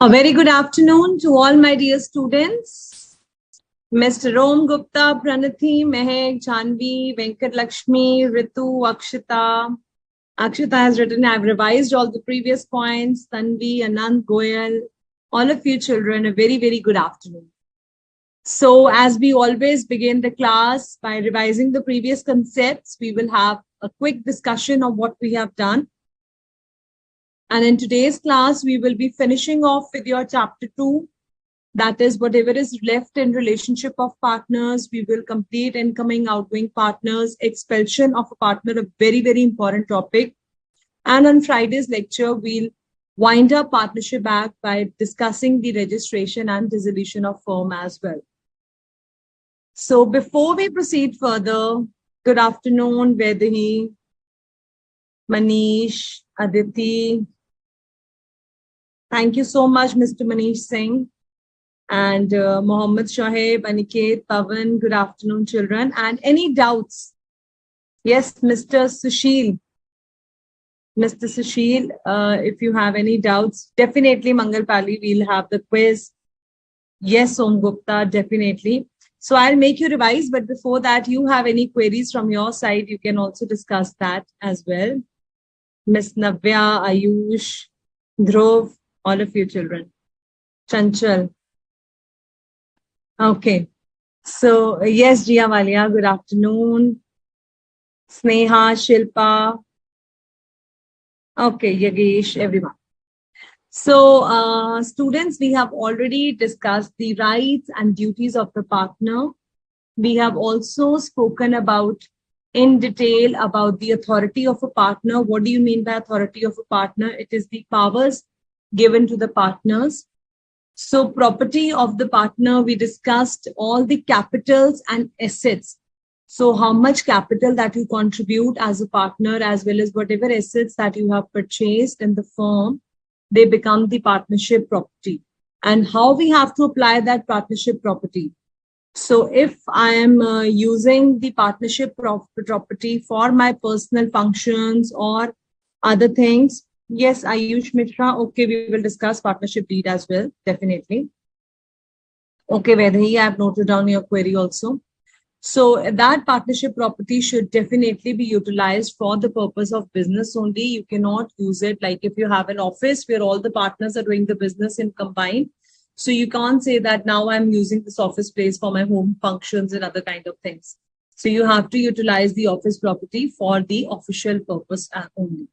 A very good afternoon to all my dear students. Mr. Rom Gupta, Pranati, Mehek, Janvi, Venkat Lakshmi, Ritu, Akshita. Akshita has written, I've revised all the previous points. Tanvi, Anand, Goyal, all of you children, a very, very good afternoon. So as we always begin the class by revising the previous concepts, we will have a quick discussion of what we have done. And in today's class, we will be finishing off with your chapter 2. That is, whatever is left in relationship of partners, we will complete incoming, outgoing partners, expulsion of a partner, a very, very important topic. And on Friday's lecture, we'll wind up Partnership Act by discussing the registration and dissolution of firm as well. So before we proceed further, good afternoon, Vedahi, Manish, Aditi. Thank you so much, Mr. Manish Singh. And Mohammed Shoaib, Aniket, Pavan, good afternoon, children. And any doubts? Yes, Mr. Sushil. Mr. Sushil, if you have any doubts, definitely Mangal Pali, we'll have the quiz. Yes, Om Gupta, definitely. So I'll make you revise, but before that, you have any queries from your side, you can also discuss that as well. Miss Navya, Ayush, Dhruv, all of you children. Chanchal. Okay. So, yes, Jia Walia, good afternoon. Sneha, Shilpa. Okay, Yagesh, everyone. So, students, we have already discussed the rights and duties of the partner. We have also spoken about in detail about the authority of a partner. What do you mean by authority of a partner? It is the powers given to the partners. So property of the partner, we discussed all the capitals and assets. So how much capital that you contribute as a partner, as well as whatever assets that you have purchased in the firm, they become the partnership property. And how we have to apply that partnership property. So if I am using the partnership property for my personal functions or other things, yes, Ayush Mishra, okay, we will discuss partnership deed as well, definitely. Okay, Vedhi, I have noted down your query also. So that partnership property should definitely be utilized for the purpose of business only. You cannot use it like if you have an office where all the partners are doing the business in combined. So you can't say that now I'm using this office place for my home functions and other kind of things. So you have to utilize the office property for the official purpose only.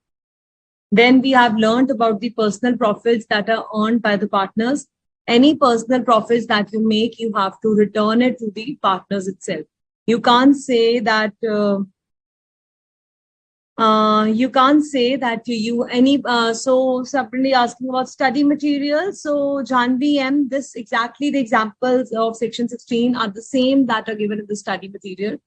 Then we have learned about the personal profits that are earned by the partners. Any personal profits that you make, you have to return it to the partners itself. You can't say that so somebody asking about study materials. So Janvi M, this exactly the examples of section 16 are the same that are given in the study material.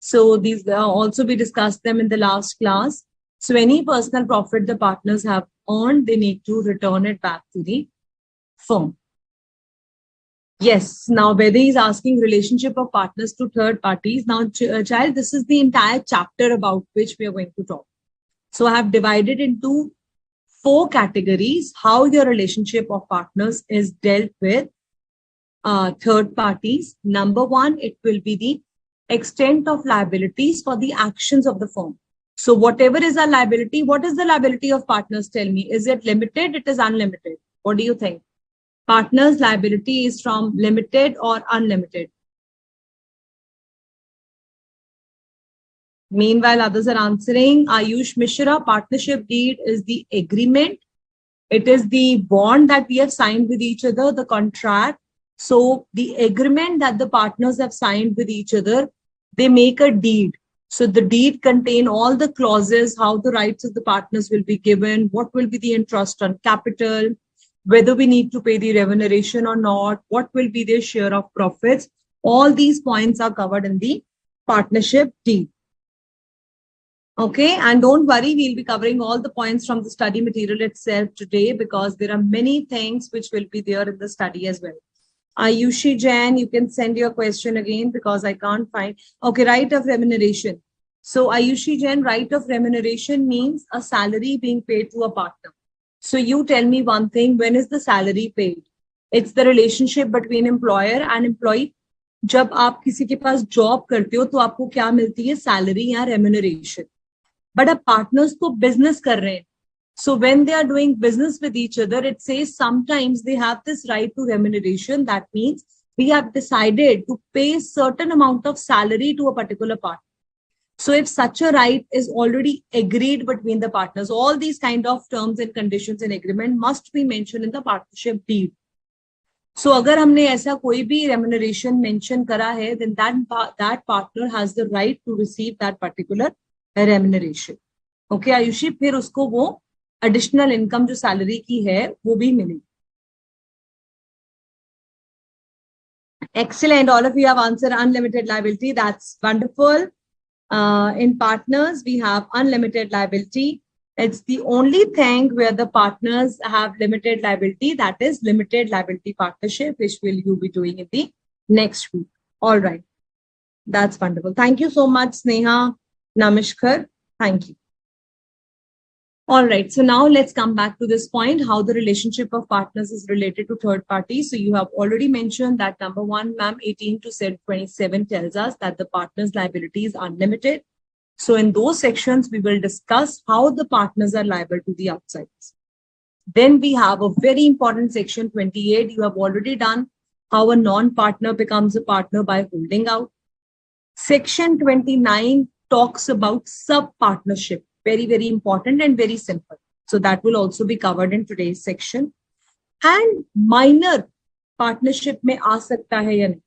So these also we discussed them in the last class. So any personal profit the partners have earned, they need to return it back to the firm. Yes, now Vedi is asking relationship of partners to third parties. Now, child, this is the entire chapter about which we are going to talk. So I have divided into 4 categories, how your relationship of partners is dealt with third parties. Number 1, it will be the extent of liabilities for the actions of the firm. So whatever is a liability, what is the liability of partners? Tell me, is it limited? It is unlimited. What do you think? Partners' liability is from limited or unlimited? Meanwhile, others are answering. Ayush Mishra, partnership deed is the agreement. It is the bond that we have signed with each other, the contract. So the agreement that the partners have signed with each other, they make a deed. So the deed contain all the clauses, how the rights of the partners will be given, what will be the interest on capital, whether we need to pay the remuneration or not, what will be their share of profits. All these points are covered in the partnership deed. Okay, and don't worry, we'll be covering all the points from the study material itself today because there are many things which will be there in the study as well. Ayushi Jain, you can send your question again because I can't find. Okay, right of remuneration. So Ayushi Jain, right of remuneration means a salary being paid to a partner. So you tell me one thing, when is the salary paid? It's the relationship between employer and employee. जब आप किसी के पास job करते हो तो आपको क्या मिलती है? सैलरी या रेम्यूनरेशन. बट अब पार्टनर्स तो बिजनेस कर रहे हैं. So when they are doing business with each other, it says sometimes they have this right to remuneration. That means we have decided to pay certain amount of salary to a particular partner. So if such a right is already agreed between the partners, all these kind of terms and conditions in agreement must be mentioned in the partnership deed. So अगर हमने ऐसा कोई भी remuneration mention करा है, then that partner has the right to receive that particular remuneration. Okay, Ayushi, फिर उसको वो additional income जो salary की है वो भी मिलेगी. Excellent, all of you have answered unlimited liability. That's wonderful. In partners, we have unlimited liability. It's the only thing where the partners have limited liability, that is limited liability partnership, which will you be doing in the next week. All right. That's wonderful. Thank you so much, Sneha, Namaskar. Thank you. All right. So now let's come back to this point, how the relationship of partners is related to third parties. So you have already mentioned that number one, ma'am, 18 to 27 tells us that the partner's liability is unlimited. So in those sections, we will discuss how the partners are liable to the outsiders. Then we have a very important section 28. You have already done how a non-partner becomes a partner by holding out. Section 29 talks about sub-partnership. Very, very important and very simple. So that will also be covered in today's section. And minor partnership में आ सकता है या नहीं.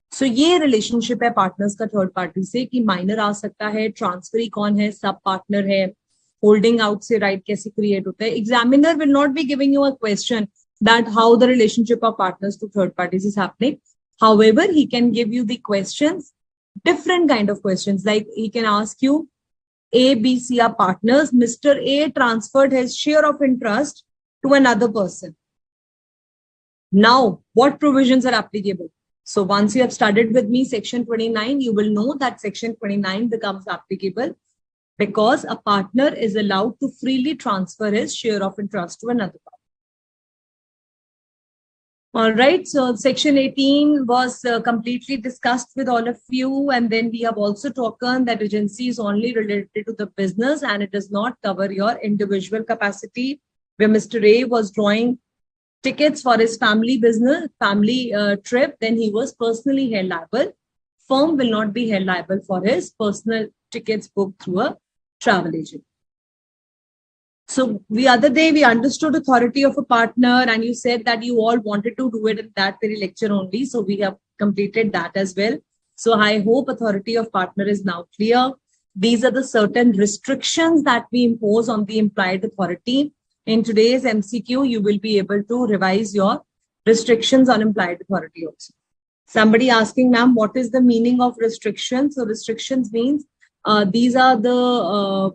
So ये relationship है partners का third party से कि minor आ सकता है, transferee कौन है, sub partner है, holding out से right कैसे create होता है. Examiner will not be giving you a question that how the relationship of partners to third parties is happening. However, he can give you the questions, different kind of questions. Like he can ask you, A, B, C are partners. Mr. A transferred his share of interest to another person. Now, what provisions are applicable? So once you have studied with me section 29, you will know that section 29 becomes applicable because a partner is allowed to freely transfer his share of interest to another partner. All right, so section 18 was completely discussed with all of you, and then we have also talked that agency is only related to the business and it does not cover your individual capacity. Where Mr. A was drawing tickets for his family trip, then he was personally held liable. Firm will not be held liable for his personal tickets booked through a travel agent. So the other day we understood authority of a partner and you said that you all wanted to do it in that very lecture only. So we have completed that as well. So I hope authority of partner is now clear. These are the certain restrictions that we impose on the implied authority. In today's MCQ, you will be able to revise your restrictions on implied authority also. Somebody asking, ma'am, what is the meaning of restrictions? So restrictions means these are the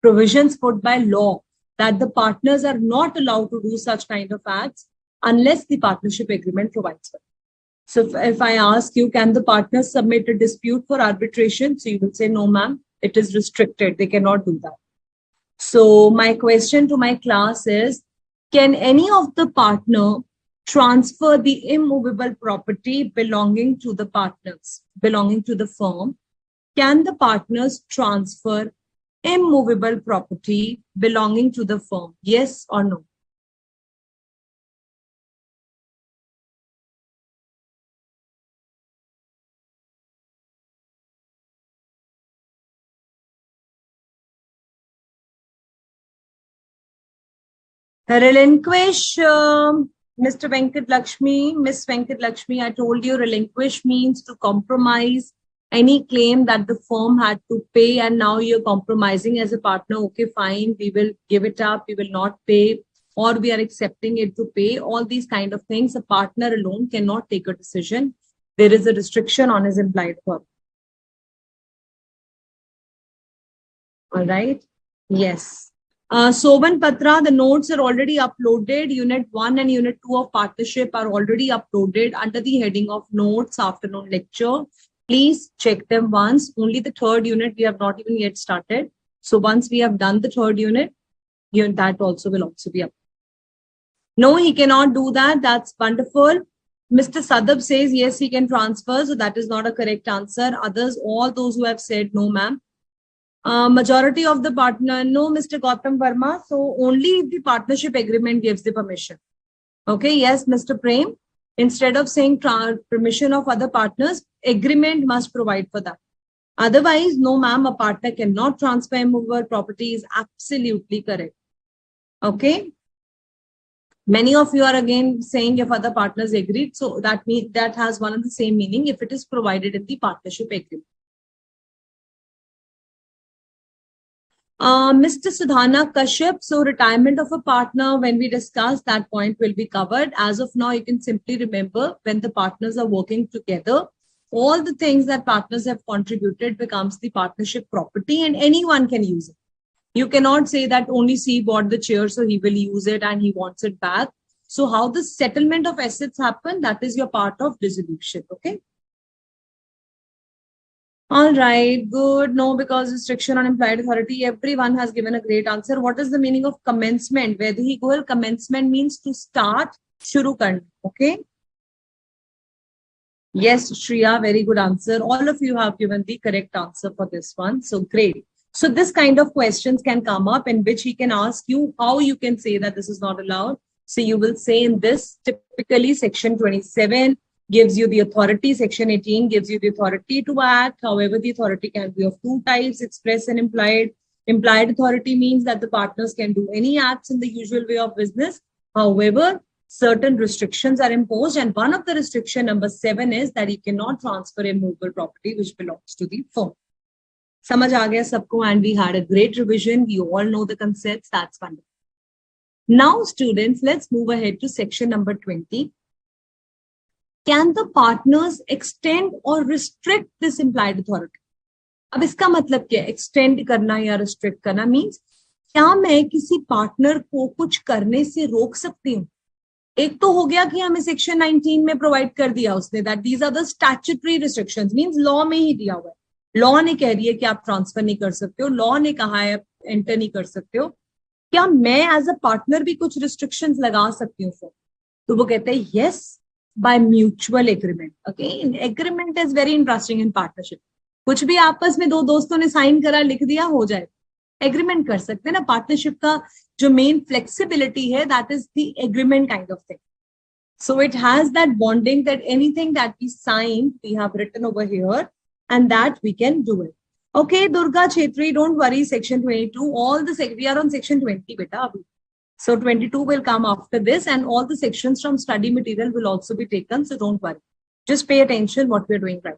provisions put by law that the partners are not allowed to do such kind of acts unless the partnership agreement provides for it. So if I ask you, can the partners submit a dispute for arbitration? So you will say, no, ma'am, it is restricted. They cannot do that. So my question to my class is, can any of the partner transfer the immovable property belonging to the partners, belonging to the firm? Can the partners transfer immovable property belonging to the firm? Yes or no? Relinquish, Mr. Venkat Lakshmi, Miss Venkat Lakshmi, I told you relinquish means to compromise any claim that the firm had to pay and now you're compromising as a partner. Okay, fine, we will give it up, we will not pay, or we are accepting it to pay. All these kind of things, a partner alone cannot take a decision. There is a restriction on his implied authority. All right, yes. Sovan Patra, the notes are already uploaded. Unit 1 and Unit 2 of partnership are already uploaded under the heading of notes afternoon lecture. Please check them once. Only the third unit we have not even yet started. So once we have done the third unit, that also will also be up. No, he cannot do that. That's wonderful. Mr. Sadab says, yes, he can transfer. So that is not a correct answer. Others, all those who have said, no, ma'am. Majority of the partner, no, Mr. Gautam Verma. So only if the partnership agreement gives the permission. Okay, yes, Mr. Prem. Instead of saying permission of other partners, agreement must provide for that. Otherwise, no, ma'am, a partner cannot transfer immovable property is absolutely correct. Okay. Many of you are again saying if other partners agreed. So that means that has one and the same meaning if it is provided in the partnership agreement. Mr. Sudhana Kashyap, so retirement of a partner, when we discuss that point will be covered. As of now, you can simply remember when the partners are working together, all the things that partners have contributed becomes the partnership property and anyone can use it. You cannot say that only C bought the chair, so he will use it and he wants it back. So how the settlement of assets happen, that is your part of dissolution, okay? All right, good. No, because restriction on implied authority, everyone has given a great answer. What is the meaning of commencement? Where he goal commencement means to start, shuru karna, okay? Yes, Shreya, very good answer. All of you have given the correct answer for this one. So great. So this kind of questions can come up in which he can ask you how you can say that this is not allowed. So you will say in this, typically section 27 gives you the authority, section 18 gives you the authority to act. However, the authority can be of two types, express and implied. Implied authority means that the partners can do any acts in the usual way of business. However, certain restrictions are imposed, and one of the restriction number 7 is that you cannot transfer immovable property which belongs to the firm. Samajh aa gaya sabko, and we had a great revision. We all know the concepts. That's wonderful. Now, students, let's move ahead to section number 20. Can the partners extend or restrict this implied authority? अब इसका मतलब क्या है? Extend करना या restrict करना means क्या मैं किसी पार्टनर को कुछ करने से रोक सकती हूँ? एक तो हो गया कि हमें सेक्शन 19 में प्रोवाइड कर दिया उसने that these are the statutory restrictions, means law में ही दिया हुआ है. लॉ ने कह रही है कि आप ट्रांसफर नहीं कर सकते हो, लॉ ने कहा है आप एंटर नहीं कर सकते हो. क्या मैं एज अ पार्टनर भी कुछ रिस्ट्रिक्शंस लगा सकती हूँ फिर? तो वो कहते हैं yes, by mutual agreement. Okay, agreement is very interesting in partnership. कुछ भी आपस में दो दोस्तों ने साइन करा, लिख दिया, हो जाए. एग्रीमेंट कर सकते हैं ना. पार्टनरशिप का जो मेन फ्लेक्सिबिलिटी है, that is the agreement kind of thing. So it has that bonding that anything that we sign, we have written over here, and that we can do it. Okay, Durga Ch-3, don't worry, section 22, all the, we are on section 20, beta. So 22 will come after this, and all the sections from study material will also be taken, so don't worry. Just pay attention what we're doing right.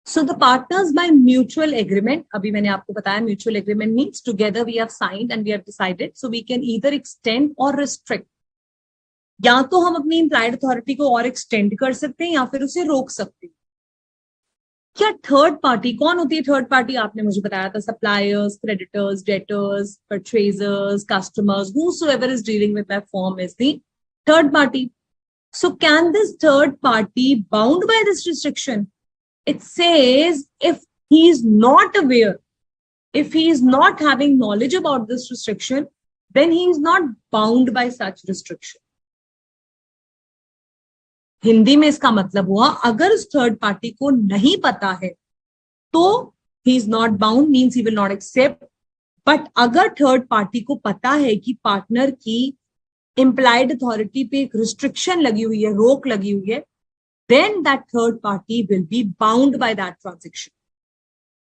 So the partners by mutual agreement, abhi maine aapko bataya, mutual agreement means together we have signed and we have decided, so we can either extend or restrict. या तो हम अपनी implied authority को और extend कर सकते हैं या फिर उसे रोक सकते हैं. क्या थर्ड पार्टी कौन होती है? थर्ड पार्टी आपने मुझे बताया था, suppliers, creditors, debtors, purchasers, customers, whosoever is dealing with that firm is the third party. So can this third party bound by this restriction? It says if he is not aware, if he is not having knowledge about this restriction, then he is not bound by such restriction. Hindi में इसका मतलब हुआ अगर उस third party को नहीं पता है तो he is not bound, means he will not accept. But अगर थर्ड पार्टी को पता है कि पार्टनर की इंप्लाइड अथॉरिटी पे एक रिस्ट्रिक्शन लगी हुई है, रोक लगी हुई है, then that third party will be bound by that transaction.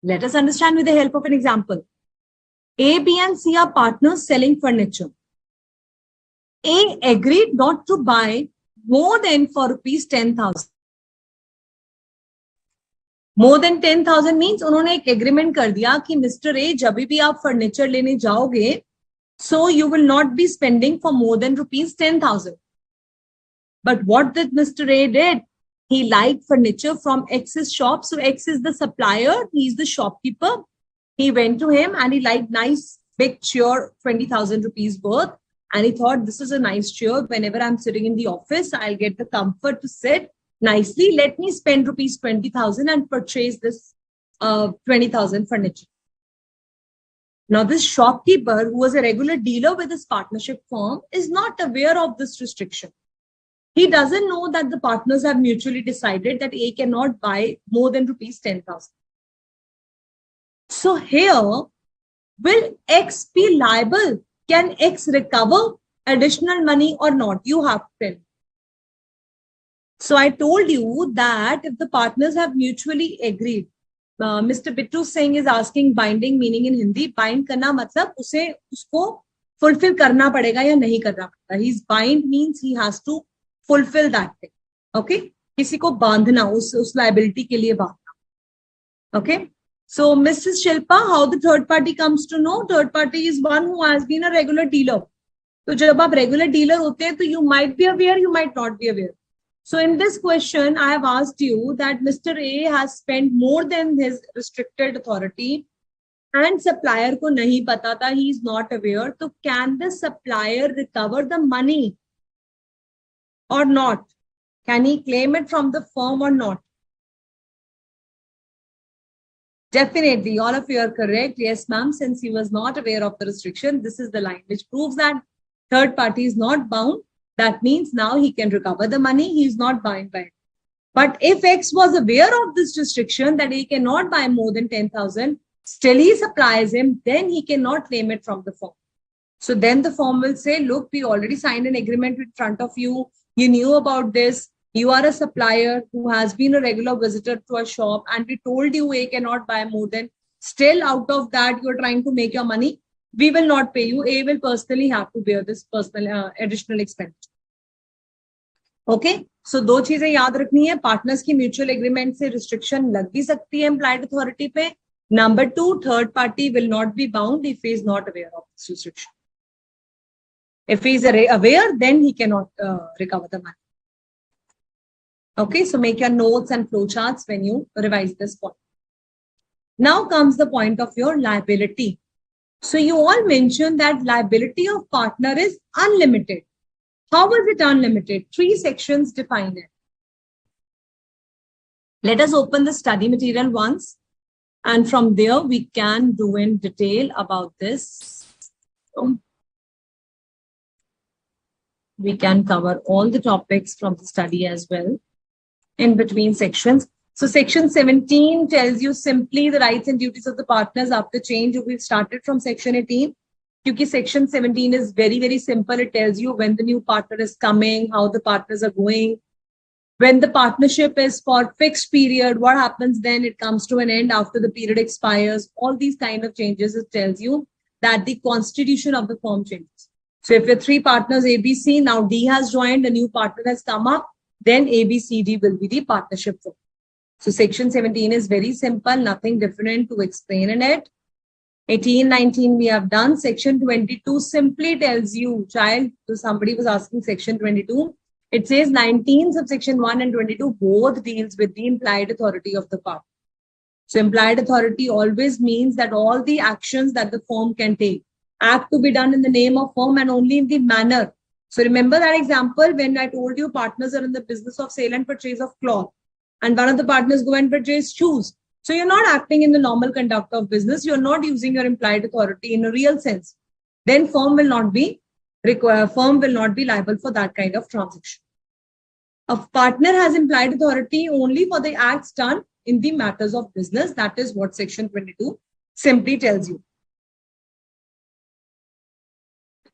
Let us understand with the help of an example. A, B and C are partners selling furniture. A agreed not to buy more than for rupees 10,000. More than 10,000 means उन्होंने एक agreement कर दिया कि mister A जब भी आप furniture लेने जाओगे, so you will not be spending for more than rupees 10,000. But what did Mr. A did? He liked furniture from X's shop. So X is the supplier, he is the shopkeeper. He went to him and he liked nice big chair, 20,000 rupees worth. And he thought, this is a nice chair. Whenever I'm sitting in the office, I'll get the comfort to sit nicely. Let me spend rupees 20,000 and purchase this 20,000 furniture. Now, this shopkeeper, who was a regular dealer with his partnership firm, is not aware of this restriction. He doesn't know that the partners have mutually decided that A cannot buy more than rupees 10,000. So here, will X be liable? Can X recover additional money or not? You have to tell. So I told you that if the partners have mutually agreed, Mr. Bittu Singh is asking binding meaning in Hindi. Bind करना मतलब उसे उसको fulfill करना पड़ेगा या नहीं करना पड़ेगा. He's bind means he has to fulfill that thing. Okay? किसी को बांधना, उस liability के लिए बांधना. Okay? So Mrs. Shilpa, how the third party comes to know? Third party is one who has been a regular dealer. तो जब आप regular dealer होते हैं तो you might be aware, you might not be aware. So in this question, I have asked you that Mr. A has spent more than his restricted authority and supplier को नहीं पता था, he is not aware. So can the supplier recover the money or not? Can he claim it from the firm or not? Definitely, all of you are correct. Yes, ma'am, since he was not aware of the restriction, this is the line which proves that third party is not bound. That means now he can recover the money. He is not bound by it. But if X was aware of this restriction that he cannot buy more than 10,000, still he supplies him, then he cannot claim it from the firm. So then the firm will say, look, we already signed an agreement in front of you. You knew about this. You are a supplier who has been a regular visitor to a shop and we told you A cannot buy more than, still out of that you're trying to make your money. We will not pay you. A will personally have to bear this personal additional expense. Okay, so दो चीजें याद रखनी है. Partners की mutual agreement से restriction लग भी सकती है एम्प्लॉयड अथॉरिटी पे. Number 2, third party will not be bound if he is not aware of this restriction. If he is aware, then he cannot recover the money. Okay, so make your notes and flowcharts when you revise this point. Now comes the point of your liability. So you all mentioned that liability of partner is unlimited. How is it unlimited? 3 sections define it. Let us open the study material once, and from there we can do in detail about this. So we can cover all the topics from the study as well in between sections. So section 17 tells you simply the rights and duties of the partners after change. We've started from section 18. Because section 17 is very, very simple. It tells you when the new partner is coming, how the partners are going. When the partnership is for fixed period, what happens then? It comes to an end after the period expires. All these kind of changes, it tells you that the constitution of the firm changes. So if you're 3 partners, A, B, C, now D has joined, a new partner has come up, then A, B, C, D will be the partnership firm. So section 17 is very simple, nothing different to explain in it. 18, 19 we have done. Section 22 simply tells you, child, so somebody was asking section 22. It says 19 subsection 1 and 22 both deals with the implied authority of the partner. So implied authority always means that all the actions that the firm can take act to be done in the name of firm and only in the manner. So remember that example when I told you partners are in the business of sale and purchase of cloth and one of the partners go and purchase shoes. So you're not acting in the normal conduct of business. You're not using your implied authority in a real sense. Then firm will not be liable for that kind of transaction. A partner has implied authority only for the acts done in the matters of business. That is what section 22 simply tells you.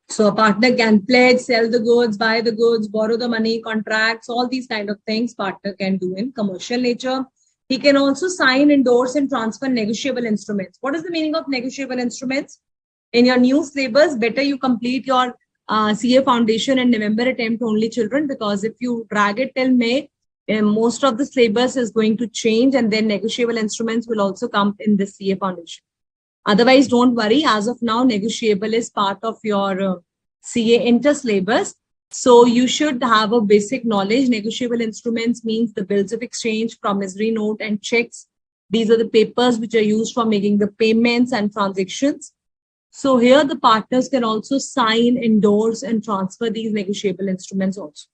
So a partner can pledge, sell the goods, buy the goods, borrow the money, contracts, all these kind of things partner can do in commercial nature. He can also sign, endorse, and transfer negotiable instruments. What is the meaning of negotiable instruments? In your new syllabus, better you complete your CA foundation and November attempt only, children, because if you drag it till May, most of the syllabus is going to change and then negotiable instruments will also come in the CA foundation. Otherwise, don't worry. As of now, negotiable is part of your CA inter syllabus. So you should have a basic knowledge. Negotiable instruments means the bills of exchange, promissory note, and checks. These are the papers which are used for making the payments and transactions. So here the partners can also sign, endorse, and transfer these negotiable instruments also.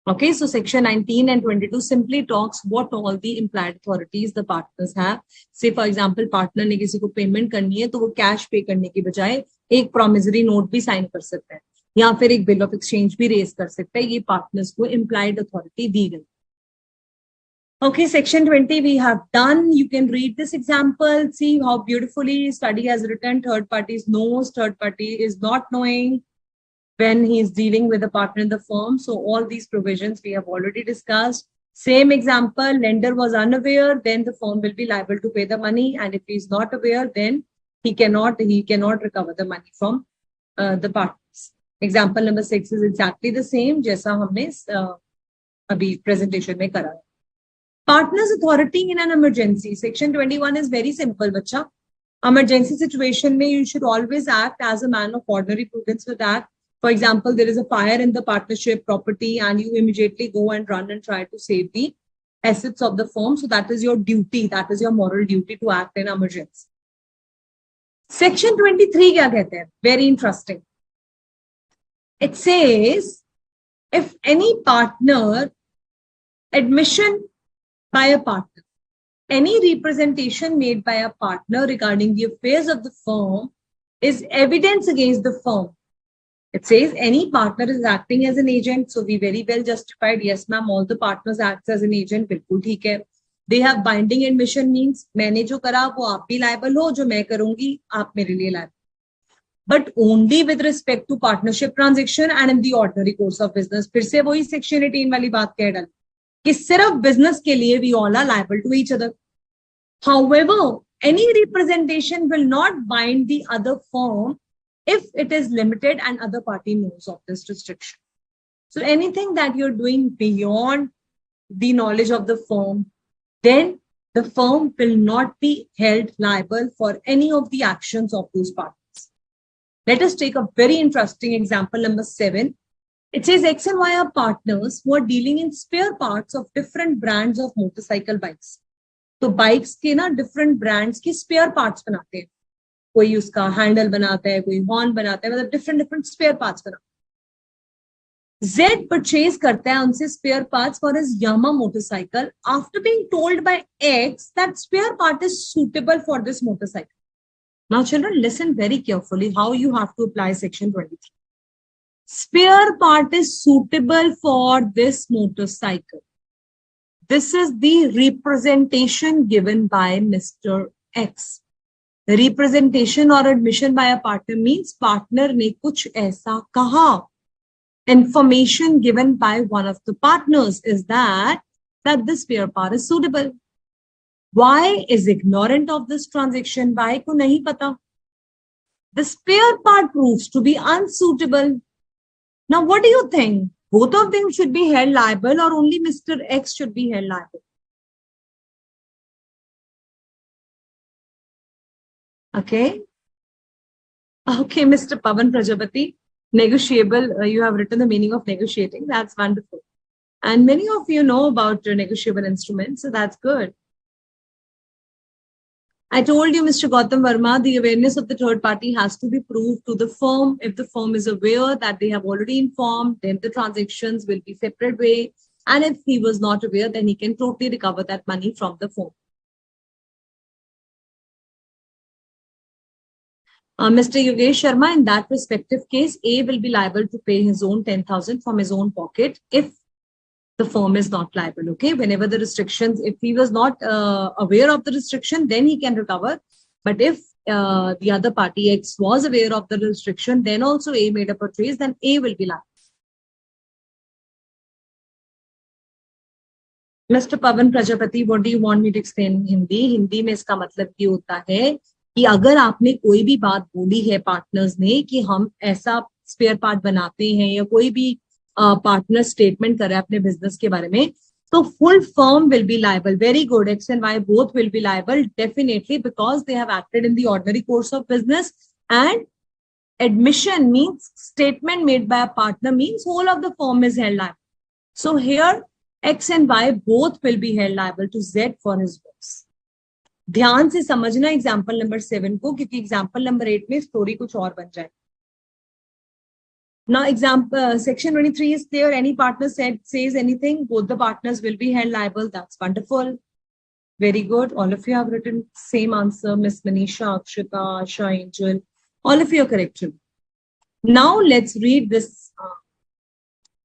Okay, so section 19 and 22 simply talks what all the implied authorities the partners have. Say for example, partner ने किसी को payment करनी है तो वो cash pay करने की बजाय एक promissory note भी sign कर सकता है या फिर एक bill of exchange भी raise कर सकता है. ये partners को implied authority दी गई. Okay, section 20 we have done. You can read this example. See how beautifully study has written. Third party knows, third party is not knowing when he is dealing with a partner in the firm. So all these provisions we have already discussed. Same example, lender was unaware, then the firm will be liable to pay the money. And if he is not aware, then he cannot recover the money from the partners. Example number 6 is exactly the same जैसा हमने अभी presentation में करा है. Partner's authority in an emergency. Section 21 is very simple, bacha. Emergency situation mein you should always act as a man of ordinary prudence with that. For example, there is a fire in the partnership property and you immediately go and run and try to save the assets of the firm. So that is your duty. That is your moral duty to act in emergency. Section 23 kya kehte hai? Very interesting. It says, if any partner, admission by a partner, any representation made by a partner regarding the affairs of the firm is evidence against the firm. It says any partner is acting as an agent. So we very well justified. Yes, ma'am, all the partners act as an agent. बिल्कुल ठीक है. They have binding admission means मैंने जो करा वो आप भी liable हो, जो मैं करूंगी आप मेरे लिए liable. But only with respect to partnership transaction and in the ordinary course of business. फिर से वही section 18 वाली बात कह डाली कि सिर्फ business के लिए we all are liable to each other. However, any representation will not bind the other firm if it is limited and other party knows of this restriction. So anything that you're doing beyond the knowledge of the firm, then the firm will not be held liable for any of the actions of those parties. Let us take a very interesting example, number 7. It says X and Y are partners who are dealing in spare parts of different brands of motorcycle bikes. तो bikes के ना different brands के spare parts बनाते हैं. कोई उसका handle बनाता है, कोई हॉर्न बनाता है, मतलब डिफरेंट स्पेयर पार्ट्स बनाते हैं. Z परचेज करता है उनसे spare parts for his Yamaha motorcycle after being told by X that spare part is suitable for this motorcycle. Now children listen very carefully how you have to apply section 23. Spare part is suitable for this motorcycle. This is the representation given by Mr. X. The representation or admission by a partner means partner ने कुछ ऐसा कहा. Information given by one of the partners is that the spare part is suitable. Y is ignorant of this transaction. Y को नहीं पता. The spare part proves to be unsuitable. Now, what do you think? Both of them should be held liable or only Mr. X should be held liable? Okay. Okay, Mr. Pavan Prajapati, negotiable. You have written the meaning of negotiating. That's wonderful. And many of you know about negotiable instruments, so that's good. I told you, Mr. Gautam Verma, the awareness of the third party has to be proved to the firm. If the firm is aware that they have already informed, then the transactions will be separate way. And if he was not aware, then he can totally recover that money from the firm. Mr. Yogesh Sharma, in that respective case, A will be liable to pay his own 10,000 from his own pocket if the firm is not liable. Okay, whenever the restrictions, if he was not aware of the restriction, then he can recover. But if the other party X was aware of the restriction, then also A made a purchase, then A will be liable. Mr. Pavan Prajapati, what do you want me to explain in Hindi? Hindi में इसका मतलब ये होता है कि अगर आपने कोई भी बात बोली है पार्टनर्स ने कि हम ऐसा स्पेयर पार्ट बनाते हैं या कोई भी पार्टनर स्टेटमेंट कर रहा है अपने बिजनेस के बारे में, तो full form will be liable. Very good. X and Y both will be liable definitely because they have acted in the ordinary course of business. And admission means statement made by a partner means whole of the firm is held liable. So here X and Y both will be held liable to Z for his works. ध्यान से समझना example number 7 को, क्योंकि example number 8 में story कुछ और बन जाए. Now, example, section 23 is clear. Any partner says anything, both the partners will be held liable. That's wonderful. Very good. All of you have written same answer. Miss Manisha, Akshita, Asha, Angel. All of you are correct. Now, let's read this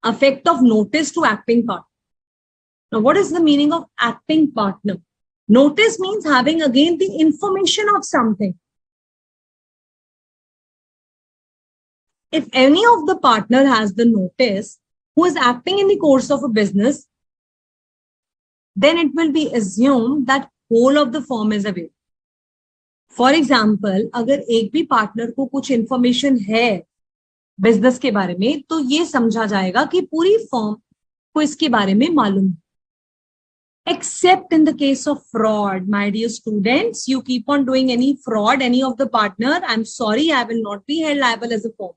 effect of notice to acting partner. Now, what is the meaning of acting partner? Notice means having again the information of something. If any of the partner has the notice who is acting in the course of a business, then it will be assumed that whole of the firm is aware. For example, अगर एक भी partner को कुछ information है business के बारे में, तो ये समझा जाएगा कि पूरी फर्म को इसके बारे में मालूम है. Except in the case of fraud, my dear students, you keep on doing any fraud, any of the partner, I'm sorry, I will not be held liable as a firm.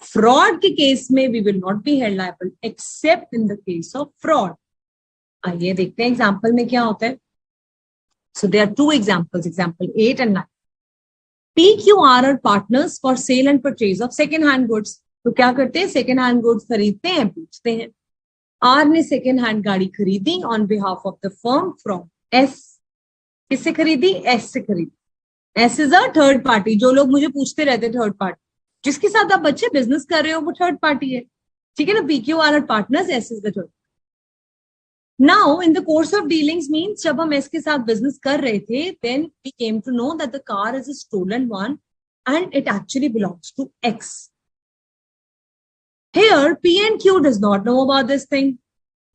Fraud के case में we will not be held liable, except in the case of fraud. आइए देखते हैं example में क्या होता है. So there are two examples, example 8 and 9. PQR are partners for sale and purchase of second hand goods. तो क्या करते हैं, second hand goods खरीदते हैं, बेचते हैं. R ने second hand गाड़ी खरीदी on behalf of the firm from S. किससे खरीदी? S से खरीदी. S is a third party. जो लोग मुझे पूछते रहते थर्ड पार्टी, जिसके साथ आप बच्चे बिजनेस कर रहे हो वो थर्ड पार्टी है. ठीक है ना. PQR are partners, S is the third. Now, in the course of dealings means जब हम S के साथ business कर रहे थे, then we came to know that the car is a stolen one and it actually belongs to X. Here, P and Q does not know about this thing.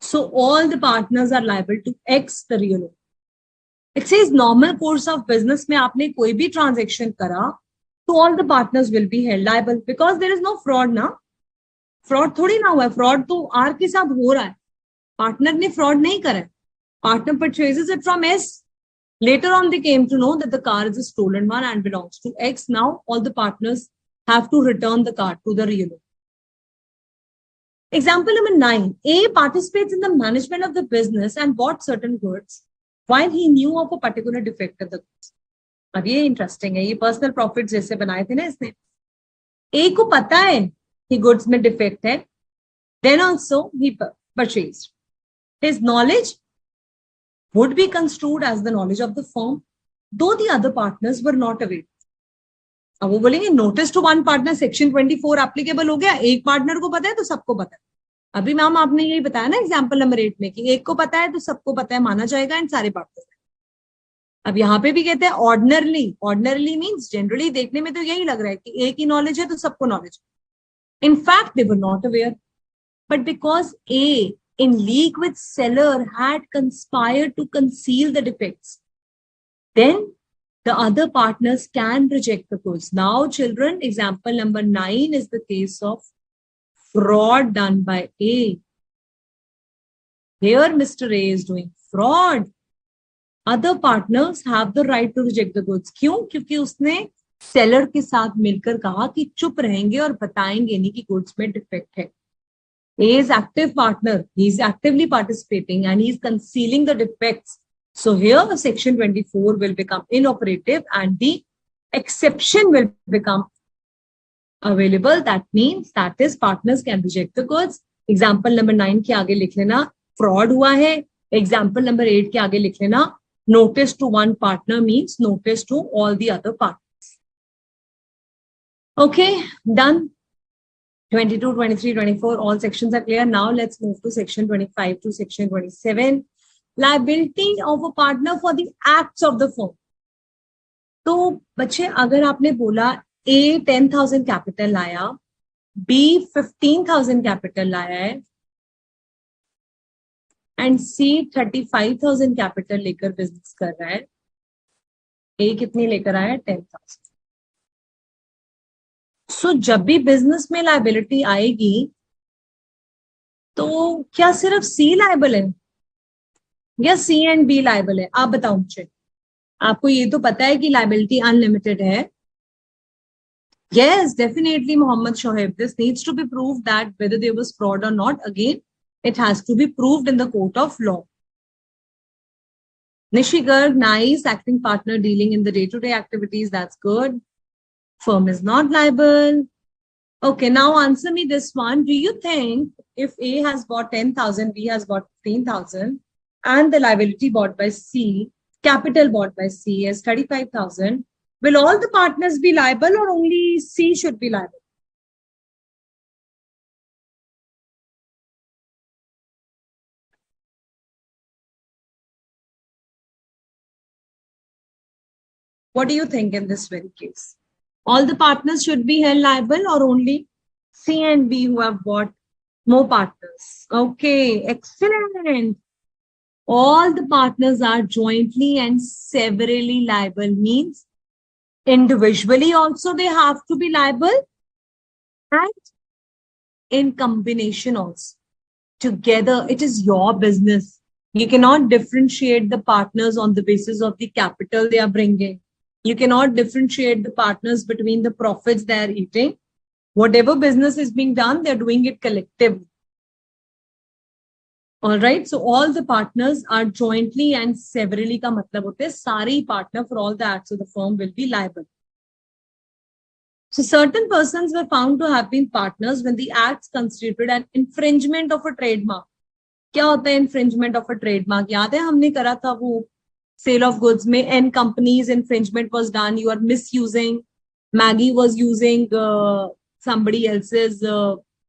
So all the partners are liable to X, the real owner. It says normal course of business में आपने कोई भी transaction करा, तो all the partners will be held liable because there is no fraud ना. Fraud थोड़ी ना हुआ है. Fraud तो R के साथ हो रहा है. Partner ने fraud नहीं करा है. Partner purchases it from S. Later on, they came to know that the car is a stolen one and belongs to X. Now, all the partners have to return the car to the real owner. Example number 9. A participates in the management of the business and bought certain goods while he knew of a particular defect of the goods. अब ये interesting है. ये personal profits जैसे बनाए थे ना इसने. A को पता है कि goods में defect है. Then also he purchased. His knowledge would be construed as the knowledge of the firm, though the other partners were not aware. अब वो बोलेंगे notice to one partner section 24 applicable हो गया. एक पार्टनर को पता है तो सबको पता है. अभी मैम आपने यही बताया ना एग्जांपल नंबर 8 में कि एक को पता है तो सबको पता है, माना जाएगा एंड सारे पार्टनर. अब यहाँ पे भी कहते हैं ऑर्डिनरली. ऑर्डिनरली मीन्स जनरली देखने में तो यही लग रहा है कि एक ही नॉलेज है तो सबको knowledge. In fact they were not aware, but because A in league with seller had conspired to conceal the defects, then the other partners can reject the goods. Now, children, example number 9 is the case of fraud done by A. Here, Mr. A is doing fraud. Other partners have the right to reject the goods. क्यों? क्योंकि उसने seller के साथ मिलकर कहा कि चुप रहेंगे और बताएंगे नहीं कि goods में defect है. A is active partner. He is actively participating and he is concealing the defects. So here section 24 will become inoperative and the exception will become available. That means that is partners can reject the goods. Example number 9 के आगे लिख लेना fraud हुआ है. Example number 8 के आगे लिख लेना notice to one partner means notice to all the other partners. Okay, done. 22, 23, 24, all sections are clear. Now let's move to section 25 to section 27. Liability of a partner for the acts of the firm. तो बच्चे अगर आपने बोला A 10,000 capital लाया, B 15,000 capital लाया है and C 35,000 capital लेकर business कर रहा है, A कितनी लेकर आया? 10,000. सो जब भी बिजनेस में लायबिलिटी आएगी तो क्या सिर्फ सी लायबल है या सी एंड बी लायबल है? आप बताओ मुझे. आपको ये तो पता है कि लायबिलिटी अनलिमिटेड है. Yes, definitely, Mohammed Shoaib. This needs to be proved that whether there was fraud or not, again, it has to be proved in the court of law. Nishi Garg, nice, acting partner dealing in the day-to-day activities. That's good. Firm is not liable. Okay, now answer me this one. Do you think if A has bought 10,000, B has bought 15,000, and the liability bought by C, capital bought by C is 35,000, will all the partners be liable or only C should be liable? What do you think in this very case? All the partners should be held liable or only C and B who have bought more partners? Okay, excellent. All the partners are jointly and severally liable means individually also they have to be liable and in combination also. Together, it is your business. You cannot differentiate the partners on the basis of the capital they are bringing. You cannot differentiate the partners between the profits they are eating. Whatever business is being done, they're doing it collectively. All right. So all the partners are jointly and severally का मतलब होता है सारे partner for all the acts of the firm will be liable. So certain persons were found to have been partners when the acts constituted an infringement of a trademark. क्या होता है infringement of a trademark? याद है हमने करा था वो sale of goods में N companies infringement was done. You are misusing. Maggie was using somebody else's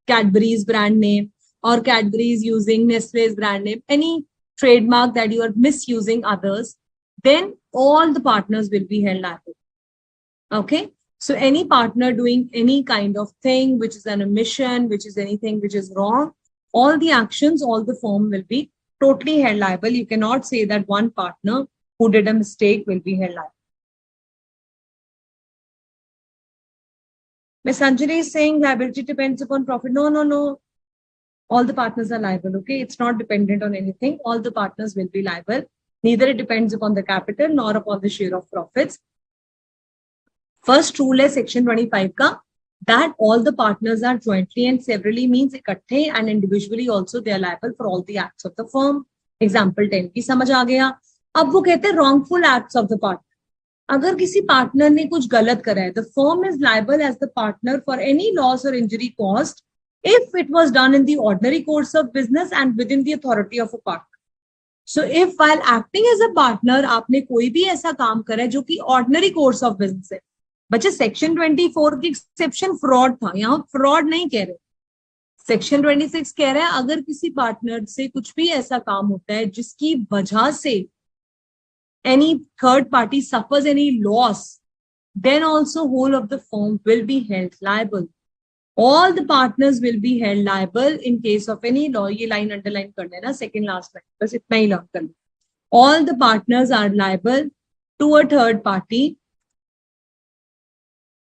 Cadbury's brand name, or Cadbury's using Nestle's brand name. Any trademark that you are misusing others, then all the partners will be held liable. Okay. So any partner doing any kind of thing, which is an omission, which is anything which is wrong, all the actions, all the firm will be totally held liable. You cannot say that one partner who did a mistake will be held liable. Ms. Anjali is saying liability depends upon profit. No, no, no. All the partners are liable. Okay. It's not dependent on anything. All the partners will be liable. Neither it depends upon the capital nor upon the share of profits. First rule है section 25 का that all the partners are jointly and severally means इकट्ठे and individually also they are liable for all the acts of the firm. Example 10 की समझ आ गया. अब वो कहते हैं wrongful acts of the partner. अगर किसी पार्टनर ने कुछ गलत करा है, the firm is liable as the partner for any loss or injury caused if it was done in the ordinary course of business and within the authority of a partner. So if while acting as a partner आपने कोई भी ऐसा काम करा है जो कि ordinary course of business है, बच्चे सेक्शन 24 की एक्सेप्शन फ्रॉड था, यहाँ फ्रॉड नहीं कह रहे. सेक्शन 26 कह रहा है अगर किसी पार्टनर से कुछ भी ऐसा काम होता है जिसकी वजह से any third party suffers any loss, then also whole of the firm will be held liable. All the partners will be held liable in case of any law. ये line underline कर लेना, second last line, बस इतना ही learn कर लो. All the partners are liable to a third party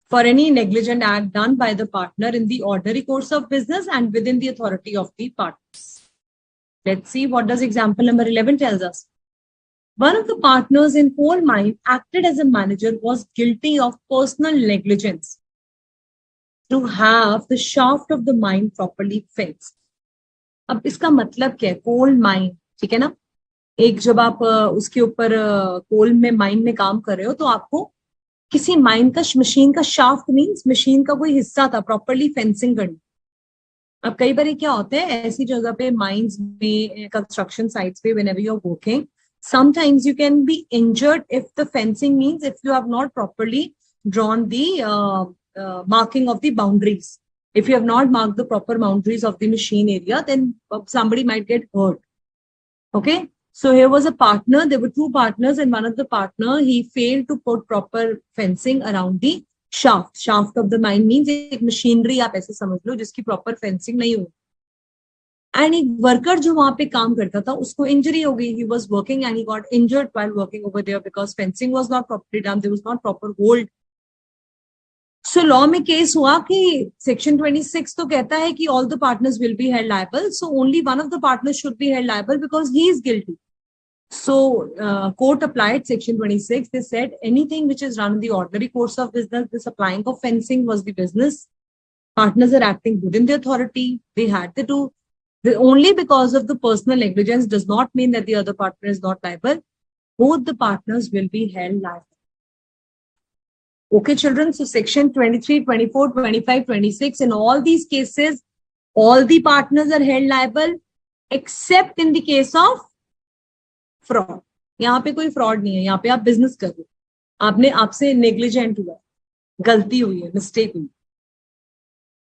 for any negligent act done by the partner in the ordinary course of business and within the authority of the partners. Let's see what does example number 11 tells us. One of the partners in coal mine acted as a manager was guilty of personal negligence to have the shaft of the mine properly fenced. अब इसका मतलब क्या है? Coal mine, ठीक है ना? एक जब आप उसके ऊपर कोल में माइन में काम कर रहे हो तो आपको किसी माइन का मशीन का शाफ्ट मींस मशीन का कोई हिस्सा था प्रॉपर्ली फेंसिंग करनी. अब कई बार क्या होता है ऐसी जगह पे माइंस में कंस्ट्रक्शन साइट्स पे whenever you are working sometimes you can be injured if the fencing means if you have not properly drawn the marking of the boundaries. If you have not marked the proper boundaries of the machine area, then somebody might get hurt. Okay. So here was a partner, there were two partners and one of the partner, he failed to put proper fencing around the shaft. Shaft of the mine means एक machinery आप ऐसे समझ लो जिसकी proper fencing नहीं हुई. And एक worker जो वहां पे काम करता था उसको injury हो गई. He was working and he got injured while working over there because fencing was not properly done. There was not proper hold. So law में case हुआ कि section 26 तो कहता है कि all the partners will be held liable. So only one of the partners should be held liable because he is guilty. So court applied section 26. They said anything which is run in the ordinary course of business, the supplying of fencing was the business. Partners are acting within the authority. They had to do. Only because of the personal negligence does not mean that the other partner is not liable. Both the partners will be held liable. Okay, children. So section 23, 24, 25, 26, in all these cases, all the partners are held liable except in the case of fraud. यहाँ पे कोई fraud नहीं है. यहाँ पे आप business कर रहे हो. आपने आपसे negligent हुआ. गलती हुई है, mistake हुई.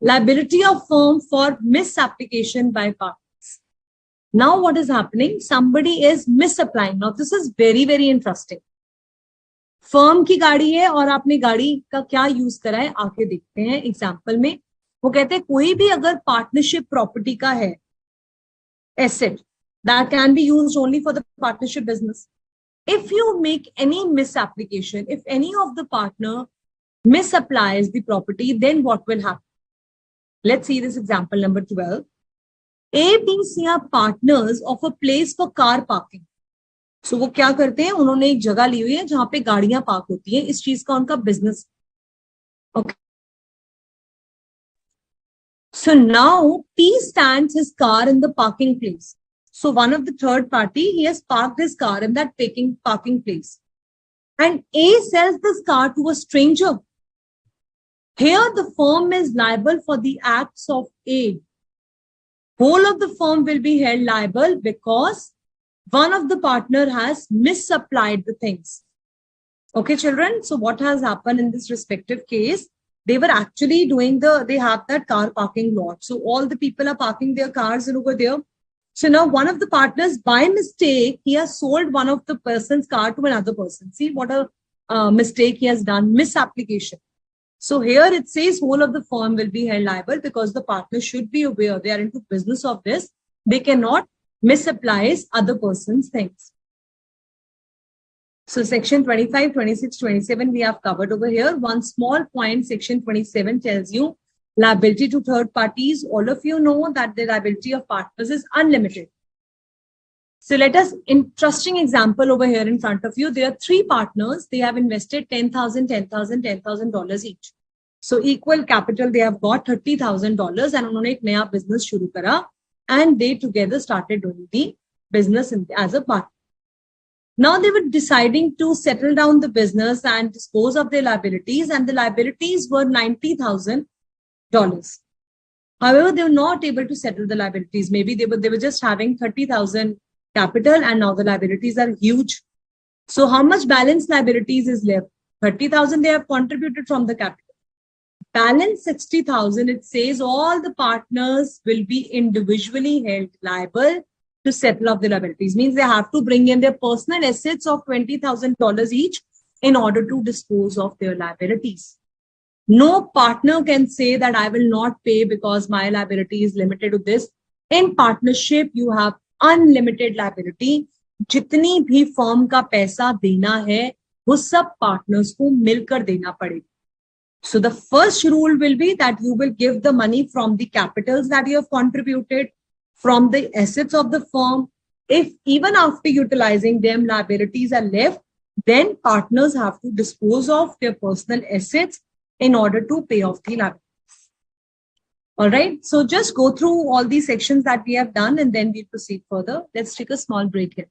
Liability of firm for misapplication by partners. Now what is happening? Somebody is misapplying. Now this is very, very interesting. Firm की गाड़ी है और आपने गाड़ी का क्या यूज करा है आके देखते हैं एग्जाम्पल में. वो कहते हैं कोई भी अगर पार्टनरशिप प्रॉपर्टी का है asset that can be used only for the partnership business. If you make any misapplication, if any of the partner misapplies the property, then what will happen? Let's see this example number 12. A, B, C are partners of a place for car parking. So वो क्या करते हैं, उन्होंने एक जगह ली हुई है जहां पे गाड़ियां पार्क होती है. इस चीज का उनका business. Okay. So now P stands his car in the parking place. So one of the third party, he has parked his car in that parking place. And A sells this car to a stranger. Here the firm is liable for the acts of A. Whole of the firm will be held liable because one of the partner has misapplied the things. Okay, children. So what has happened in this respective case? They were actually they have that car parking lot. So all the people are parking their cars over there. So now one of the partners, by mistake, he has sold one of the person's car to another person. See what a mistake he has done, misapplication. So here it says whole of the firm will be held liable because the partner should be aware they are into business of this. They cannot misapply other person's things. So section 25, 26, 27 we have covered over here. One small point, section 27 tells you liability to third parties. All of you know that the liability of partners is unlimited. So let us, interesting example over here in front of you. There are three partners. They have invested $10,000, $10,000, $10,000 each. So equal capital they have got $30,000 and उन्होंने एक नया business शुरू करा and they together started doing the business as a partner. Now they were deciding to settle down the business and dispose of their liabilities, and the liabilities were $90,000. However, they were not able to settle the liabilities. Maybe they were just having 30,000 capital, and now the liabilities are huge. So how much balance liabilities is left? 30,000 they have contributed from the capital. Balance 60,000. It says all the partners will be individually held liable to settle off the liabilities. Means they have to bring in their personal assets of $20,000 each in order to dispose of their liabilities. No partner can say that I will not pay because my liability is limited to this. In partnership, you have unlimited liability. जितनी भी firm का पैसा देना है वो सब partners को मिलकर देना पड़ेगा. So the first rule will be that you will give the money from the capitals that you have contributed, from the assets of the firm. If even after utilizing them, liabilities are left, then partners have to dispose of their personal assets in order to pay off the liabilities. All right. So just go through all these sections that we have done and then we proceed further. Let's take a small break here.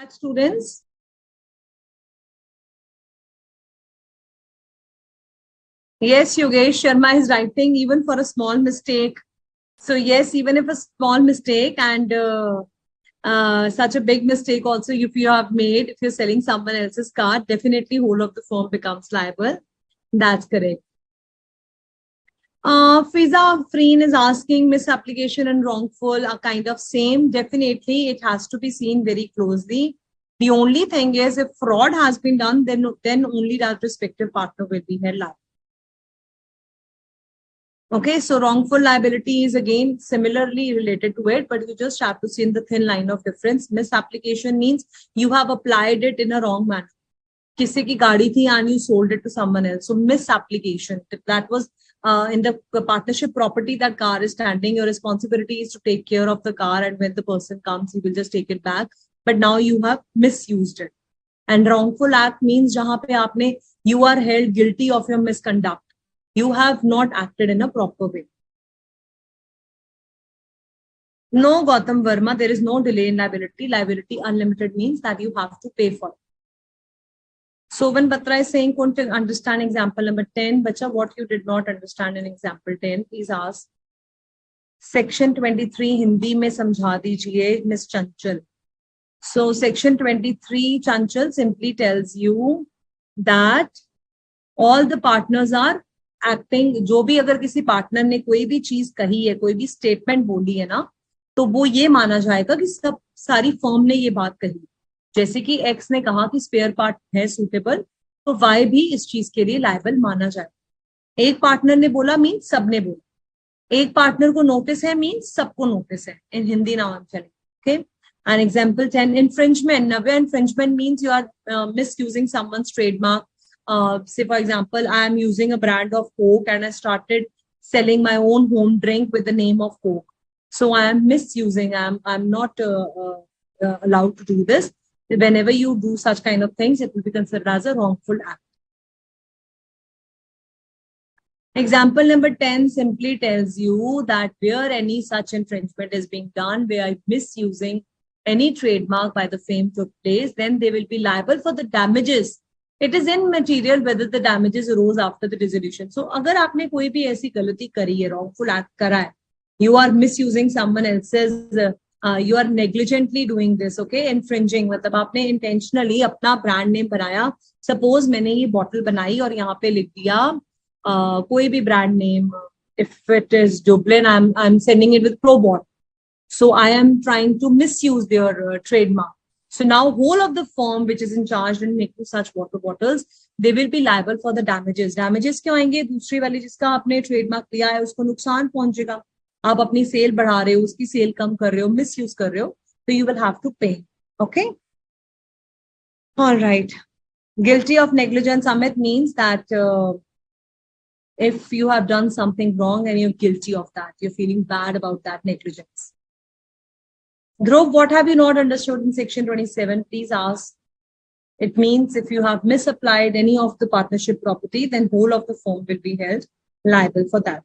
Students. Yes, Yogesh Sharma is writing even for a small mistake. So yes, even if a small mistake and such a big mistake also if you have made, if you're selling someone else's car, definitely whole of the firm becomes liable. That's correct. Fiza Freen is asking misapplication and wrongful are kind of same. Definitely, it has to be seen very closely. The only thing is if fraud has been done, then only that respective partner will be held liable. Okay, so wrongful liability is again similarly related to it, but you just have to see in the thin line of difference. Misapplication means you have applied it in a wrong manner. Kisi ki gaadi thi and you sold it to someone else. So misapplication, that was in the partnership property that car is standing, your responsibility is to take care of the car, and when the person comes, he will just take it back. But now you have misused it. And wrongful act means jahan pe aapne, you are held guilty of your misconduct. You have not acted in a proper way. No, Gautam Verma, there is no delay in liability. Liability unlimited means that you have to pay for it. Sovan Batra is saying, couldn't understand example number 10. Bacha, what you did not understand in example 10, please ask. Section 23 Hindi में समझा दीजिए, Miss Chanchal. So section 23 Chanchal simply tells you that all the partners are acting. जो भी अगर किसी partner ने कोई भी चीज कही है, कोई भी स्टेटमेंट बोली है ना, तो वो ये माना जाएगा कि सब सारी फर्म ने ये बात कही. जैसे कि एक्स ने कहा कि स्पेयर पार्ट है सूटेबल, तो वाई भी इस चीज के लिए लायबल माना जाए. एक पार्टनर ने बोला मीन्स सबने बोला. एक पार्टनर को नोटिस है मीन्स सबको नोटिस है. इन हिंदी नाम चले. Okay. And example 10 infringement. Navya, infringement means you are misusing someone's trademark. Say for example, I am using a brand of Coke and I started selling my own home drink with the name of Coke. So I am misusing. I'm not allowed to do this. Whenever you do such kind of things, it will be considered as a wrongful act. Example number 10 simply tells you that where any such infringement is being done, where misusing any trademark by the firm took place, then they will be liable for the damages. It is immaterial whether the damages arose after the dissolution. So अगर आपने कोई भी ऐसी गलती करी है, wrongful act करा है, you are misusing someone else's, you are negligently doing this, okay, infringing, मतलब आपने intentionally अपना brand name बनाया. Suppose मैंने ये bottle बनाई और यहाँ पे लिख दिया कोई भी brand name. If it is Dublin, I'm sending it with Probot. So I am trying to misuse their trademark. So now whole of the firm which is in charge in making such water bottles, they will be liable for the damages. Damages क्यों आएंगे? दूसरी वाली जिसका आपने trademark लिया है उसको नुकसान पहुंचेगा. आप अपनी सेल बढ़ा रहे हो, उसकी सेल कम कर रहे हो, मिसयूज कर रहे हो, तो you will have to pay. Okay? All right. Guilty of negligence, Amit, means that if you have done something wrong and you're guilty of that, you're feeling bad about that negligence. Dhruv, what have you not understood in section 27? Please ask. It means if you have misapplied any of the partnership property, then whole of the firm will be held liable for that.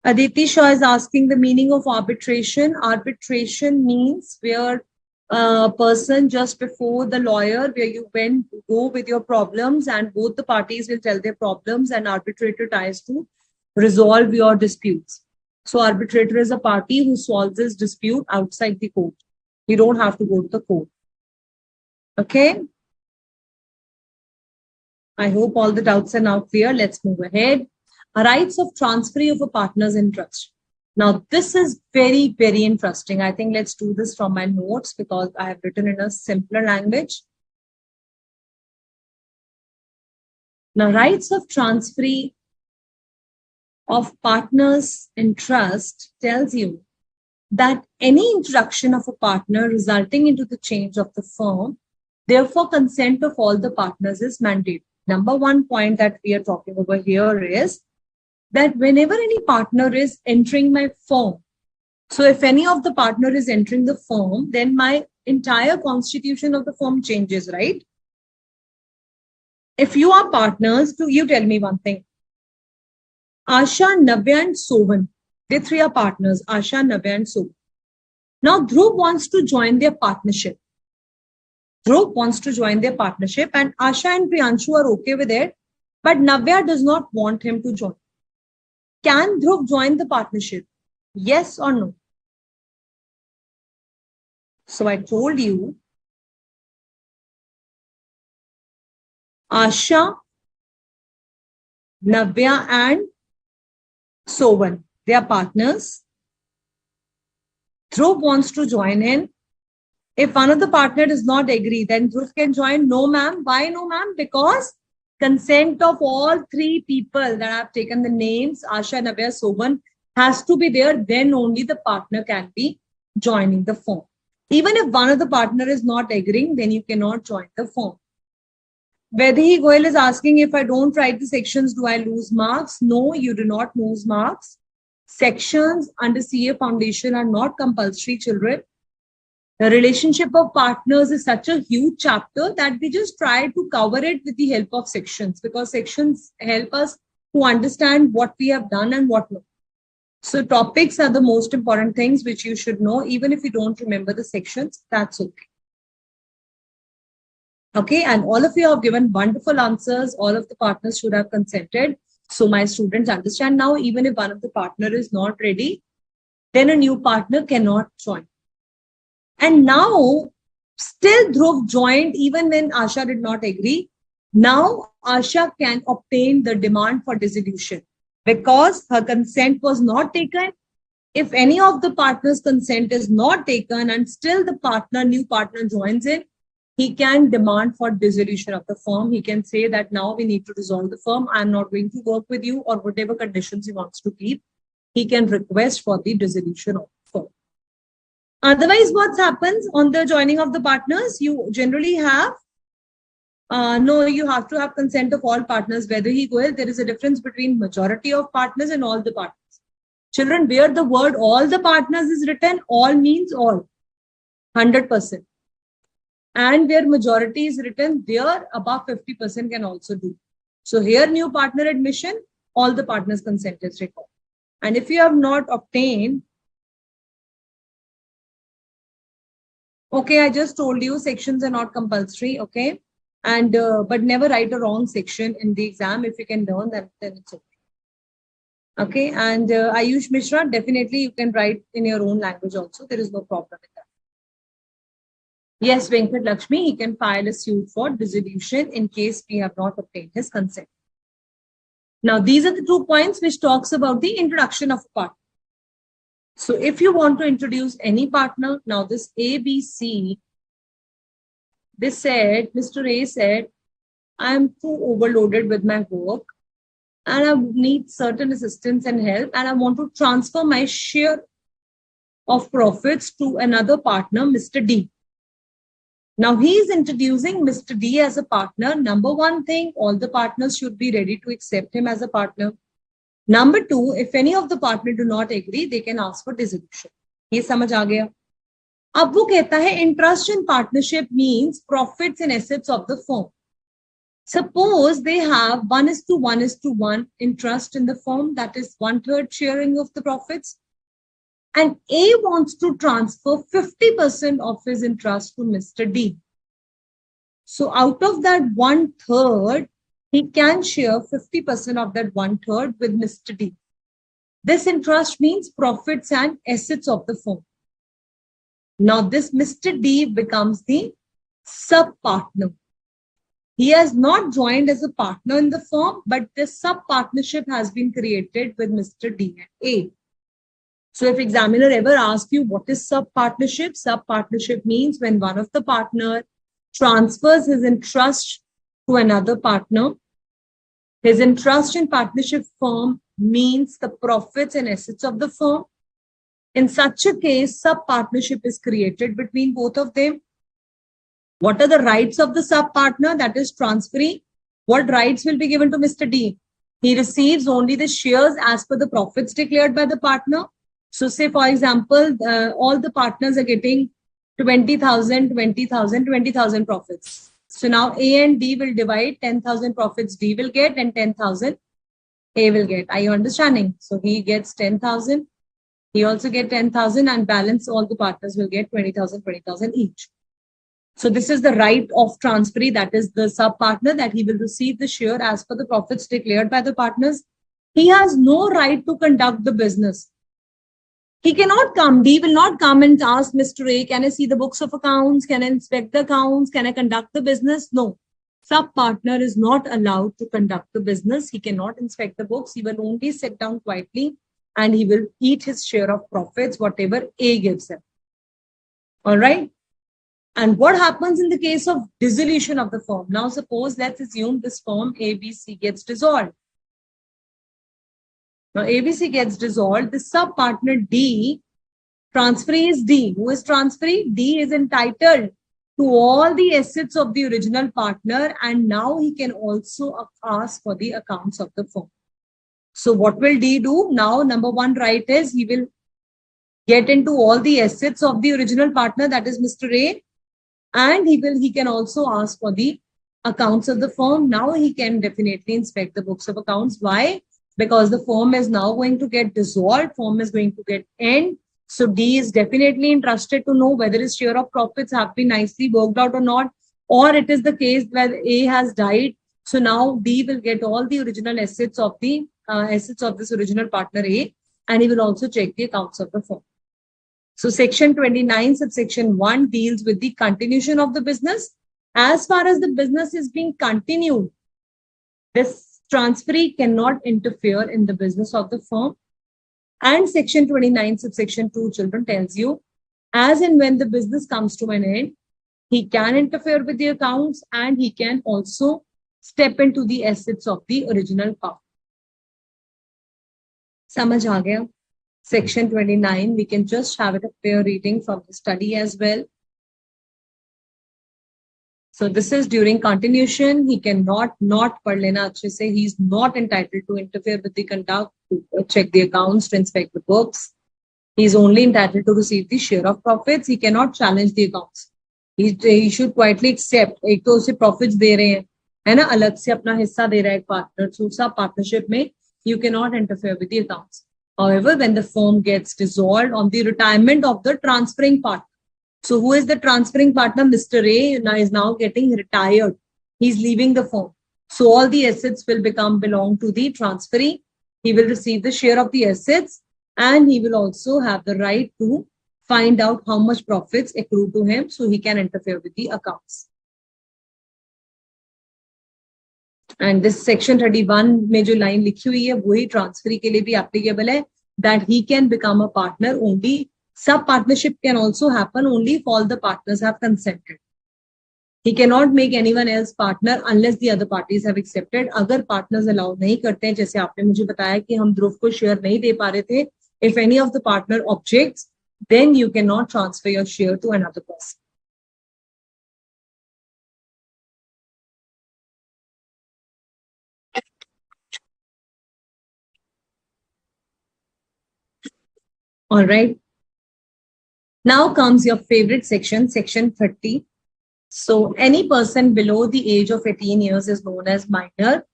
Aditi Shaw is asking the meaning of arbitration. Arbitration means where a person just before the lawyer, where you go with your problems and both the parties will tell their problems and arbitrator tries to resolve your disputes. So arbitrator is a party who solves this dispute outside the court. You don't have to go to the court. Okay. I hope all the doubts are now clear. Let's move ahead. Rights of transferee of a partner's interest. Now, this is very, very interesting. I think let's do this from my notes because I have written in a simpler language. Now, rights of transferee of partners in trust tells you that any introduction of a partner resulting into the change of the firm, therefore consent of all the partners is mandated. Number one point that we are talking over here is that whenever any partner is entering my firm, so if any of the partner is entering the firm, then my entire constitution of the firm changes, right? If you are partners, so you tell me one thing. Asha, Navya and Sovan, they three are partners, Asha, Navya and Sovan. Now, Dhruv wants to join their partnership. Dhruv wants to join their partnership and Asha and Priyanshu are okay with it, but Navya does not want him to join. Can Dhruv join the partnership? Yes or no? So I told you, Asha, Navya and Sovan, they are partners. Dhruv wants to join in. If one of the partner does not agree, then Dhruv can join. No, ma'am. Why no, ma'am? Because consent of all three people that I've taken the names, Asha, Navya, Sovan, has to be there. Then only the partner can be joining the firm. Even if one of the partner is not agreeing, then you cannot join the firm. Vedhi Goyal is asking, if I don't write the sections, do I lose marks? No, you do not lose marks. Sections under CA Foundation are not compulsory, children. The relationship of partners is such a huge chapter that we just try to cover it with the help of sections, because sections help us to understand what we have done and what not. So topics are the most important things which you should know. Even if you don't remember the sections, that's okay. Okay, and all of you have given wonderful answers. All of the partners should have consented. So my students understand now, even if one of the partner is not ready, then a new partner cannot join. And now, still Dhruv joined even when Asha did not agree. Now, Asha can obtain the demand for dissolution because her consent was not taken. If any of the partners' consent is not taken and still the new partner joins in, he can demand for dissolution of the firm. He can say that now we need to dissolve the firm. I'm not going to work with you, or whatever conditions he wants to keep. He can request for the dissolution of the firm. Otherwise, what happens on the joining of the partners? You generally have, you have to have consent of all partners. Whether he goes, there is a difference between majority of partners and all the partners. Children, where the word all the partners is written, all means all, 100%. And where majority is written, there above 50% can also do. So here, new partner admission, all the partners' consent is required. And if you have not obtained, okay, I just told you sections are not compulsory, okay? And but never write a wrong section in the exam. If you can learn that, then it's okay. Okay, and Ayush Mishra, definitely you can write in your own language also. There is no problem with that. Yes, Venkat Lakshmi, he can file a suit for dissolution in case we have not obtained his consent. Now, these are the 2 points which talks about the introduction of a partner. So if you want to introduce any partner, now this ABC, Mr. A said, I am too overloaded with my work and I need certain assistance and help, and I want to transfer my share of profits to another partner, Mr. D. Now he is introducing Mr. D as a partner. Number one thing, all the partners should be ready to accept him as a partner. Number two, if any of the partner do not agree, they can ask for dissolution. ये समझ आ गया? अब वो कहता है interest in partnership means profits and assets of the firm. Suppose they have 1:1:1 interest in the firm, that is 1/3 sharing of the profits. And A wants to transfer 50% of his interest to Mr. D. So out of that 1/3, he can share 50% of that 1/3 with Mr. D. This interest means profits and assets of the firm. Now this Mr. D becomes the sub-partner. He has not joined as a partner in the firm, but this sub-partnership has been created with Mr. D and A. So if examiner ever asks you what is sub-partnership means when one of the partner transfers his interest to another partner. His interest in partnership firm means the profits and assets of the firm. In such a case, sub-partnership is created between both of them. What are the rights of the sub-partner? That is transferee. What rights will be given to Mr. D? He receives only the shares as per the profits declared by the partner. So say, for example, all the partners are getting 20,000, 20,000, 20,000 profits. So now A and D will divide 10,000 profits D will get and 10,000 A will get. Are you understanding? So he gets 10,000. He also get 10,000 and balance all the partners will get 20,000, 20,000 each. So this is the right of transferee, that is the sub-partner, that he will receive the share as per the profits declared by the partners. He has no right to conduct the business. He cannot come, he will not come and ask Mr. A, can I see the books of accounts? Can I inspect the accounts? Can I conduct the business? No. Sub-partner is not allowed to conduct the business. He cannot inspect the books. He will only sit down quietly and he will eat his share of profits, whatever A gives him. All right. And what happens in the case of dissolution of the firm? Now, suppose, let's assume this firm ABC gets dissolved. Now, ABC gets dissolved. The sub-partner D, transferee is D. Who is transferee? D is entitled to all the assets of the original partner, and now he can also ask for the accounts of the firm. So what will D do? Now, number one right is he will get into all the assets of the original partner, that is Mr. A, and he can also ask for the accounts of the firm. Now he can definitely inspect the books of accounts. Why? Because the firm is now going to get dissolved, firm is going to get end. So D is definitely interested to know whether his share of profits have been nicely worked out or not, or it is the case where A has died. So now D will get all the original assets of this original partner A, and he will also check the accounts of the firm. So section 29 subsection 1 deals with the continuation of the business. As far as the business is being continued, this transferee cannot interfere in the business of the firm. And section 29 subsection 2 children tells you, as and when the business comes to an end, he can interfere with the accounts and he can also step into the assets of the original partner. Samajh aa gaya? Section 29, we can just have it a fair reading from the study as well. So this is during continuation. He cannot पढ़ लेना अच्छे से. He is not entitled to interfere with the conduct, to check the accounts, to inspect the books. He is only entitled to receive the share of profits. He cannot challenge the accounts. He should quietly accept. एक तो उसे profits दे रहे हैं, है ना, अलग से अपना हिस्सा दे रहा है एक partner. So सब partnership में you cannot interfere with the accounts. However, when the firm gets dissolved on the retirement of the transferring partner, so who is the transferring partner? Mr. A is now getting retired. He's leaving the firm. So all the assets will belong to the transferee. He will receive the share of the assets and he will also have the right to find out how much profits accrue to him so he can interfere with the accounts. And this section 31 में जो line लिखी हुई है वही transferee के लिए भी applicable है, that he can become a partner only. Sub-partnership can also happen only if all the partners have consented. He cannot make anyone else partner unless the other parties have accepted. अगर partners allow नहीं करते हैं, जैसे आपने मुझे बताया कि हम ध्रुव को share नहीं दे पा रहे थे, if any of the partner objects, then you cannot transfer your share to another person. All right. Now comes your favorite section, section 30. So any person below the age of 18 years is known as minor.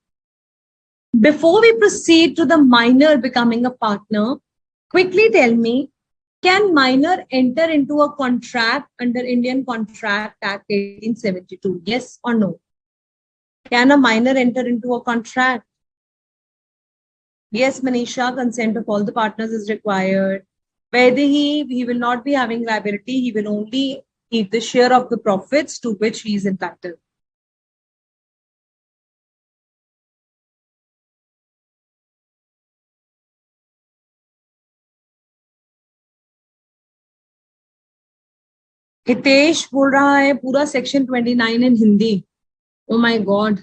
Before we proceed to the minor becoming a partner, quickly tell me, can minor enter into a contract under Indian Contract Act 1872? Yes or no? Can a minor enter into a contract? Yes, Manisha, consent of all the partners is required. Whether he will not be having liability, he will only eat the share of the profits to which he is entitled. Hitesh बोल रहा है पूरा section 29 in Hindi. Oh my God.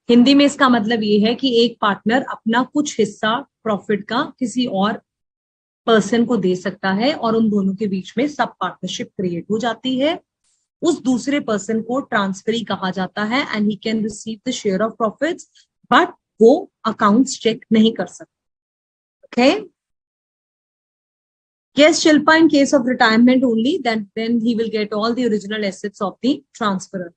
Hindi में इसका मतलब ये है कि एक पार्टनर अपना कुछ हिस्सा प्रॉफिट का किसी और पर्सन को दे सकता है और उन दोनों के बीच में सब पार्टनरशिप क्रिएट हो जाती है. उस दूसरे पर्सन को ट्रांसफरी कहा जाता है and he can receive the share of profits, but वो अकाउंट्स चेक नहीं कर सकता. Okay. Yes, Shilpa, in case of retirement only, then he will get all the original assets of the transferor.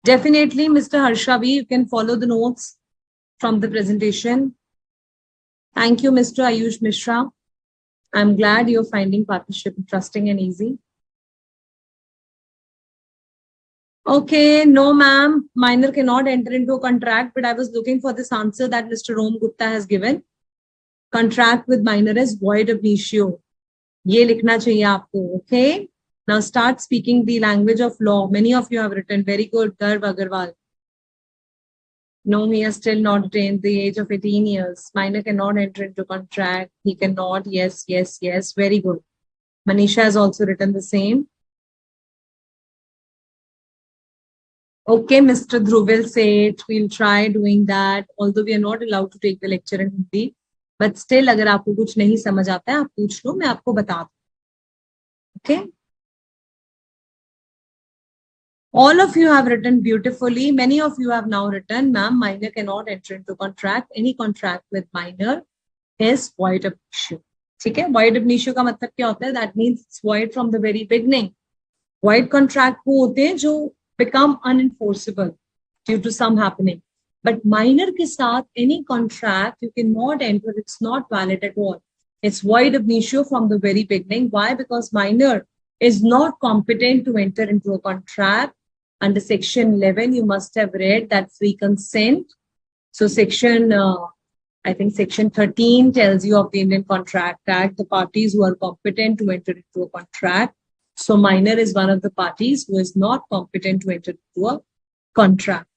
Definitely, Mr. Harshavi, you can follow the notes. from the presentation? Thank you, Mr. Ayush Mishra. I'm glad you're finding partnership interesting and easy. Okay, no ma'am, minor cannot enter into a contract, but I was looking for this answer that Mr. Rom Gupta has given. Contract with minor is void ab initio. ये लिखना चाहिए आपको, okay? Now start speaking the language of law. Many of you have written, very good, Garv Agarwal. No, he has still not attained the age of 18 years. Minor cannot enter into contract. He cannot, yes, yes, yes, very good. Manisha has also written the same. Okay, Mr. Dhruv will say it. We'll try doing that. Although we are not allowed to take the lecture in Hindi. But still, अगर आपको कुछ नहीं समझ आता है, आप पूछ लो, मैं आपको बता दूँ. Okay? All of you have written beautifully. Many of you have now written, ma'am, minor cannot enter into contract. Any contract with minor is void ab initio. ठीक है? Void ab initio का मतलब क्या होता है? That means it's void from the very beginning. Void contract वो होते हैं जो become unenforceable due to some happening. But minor के साथ any contract you cannot enter. It's not valid at all. It's void ab initio from the very beginning. Why? Because minor is not competent to enter into a contract. Under section 11, you must have read that free consent. So section, I think section 13 tells you of the Indian Contract Act, the parties who are competent to enter into a contract. So minor is one of the parties who is not competent to enter into a contract.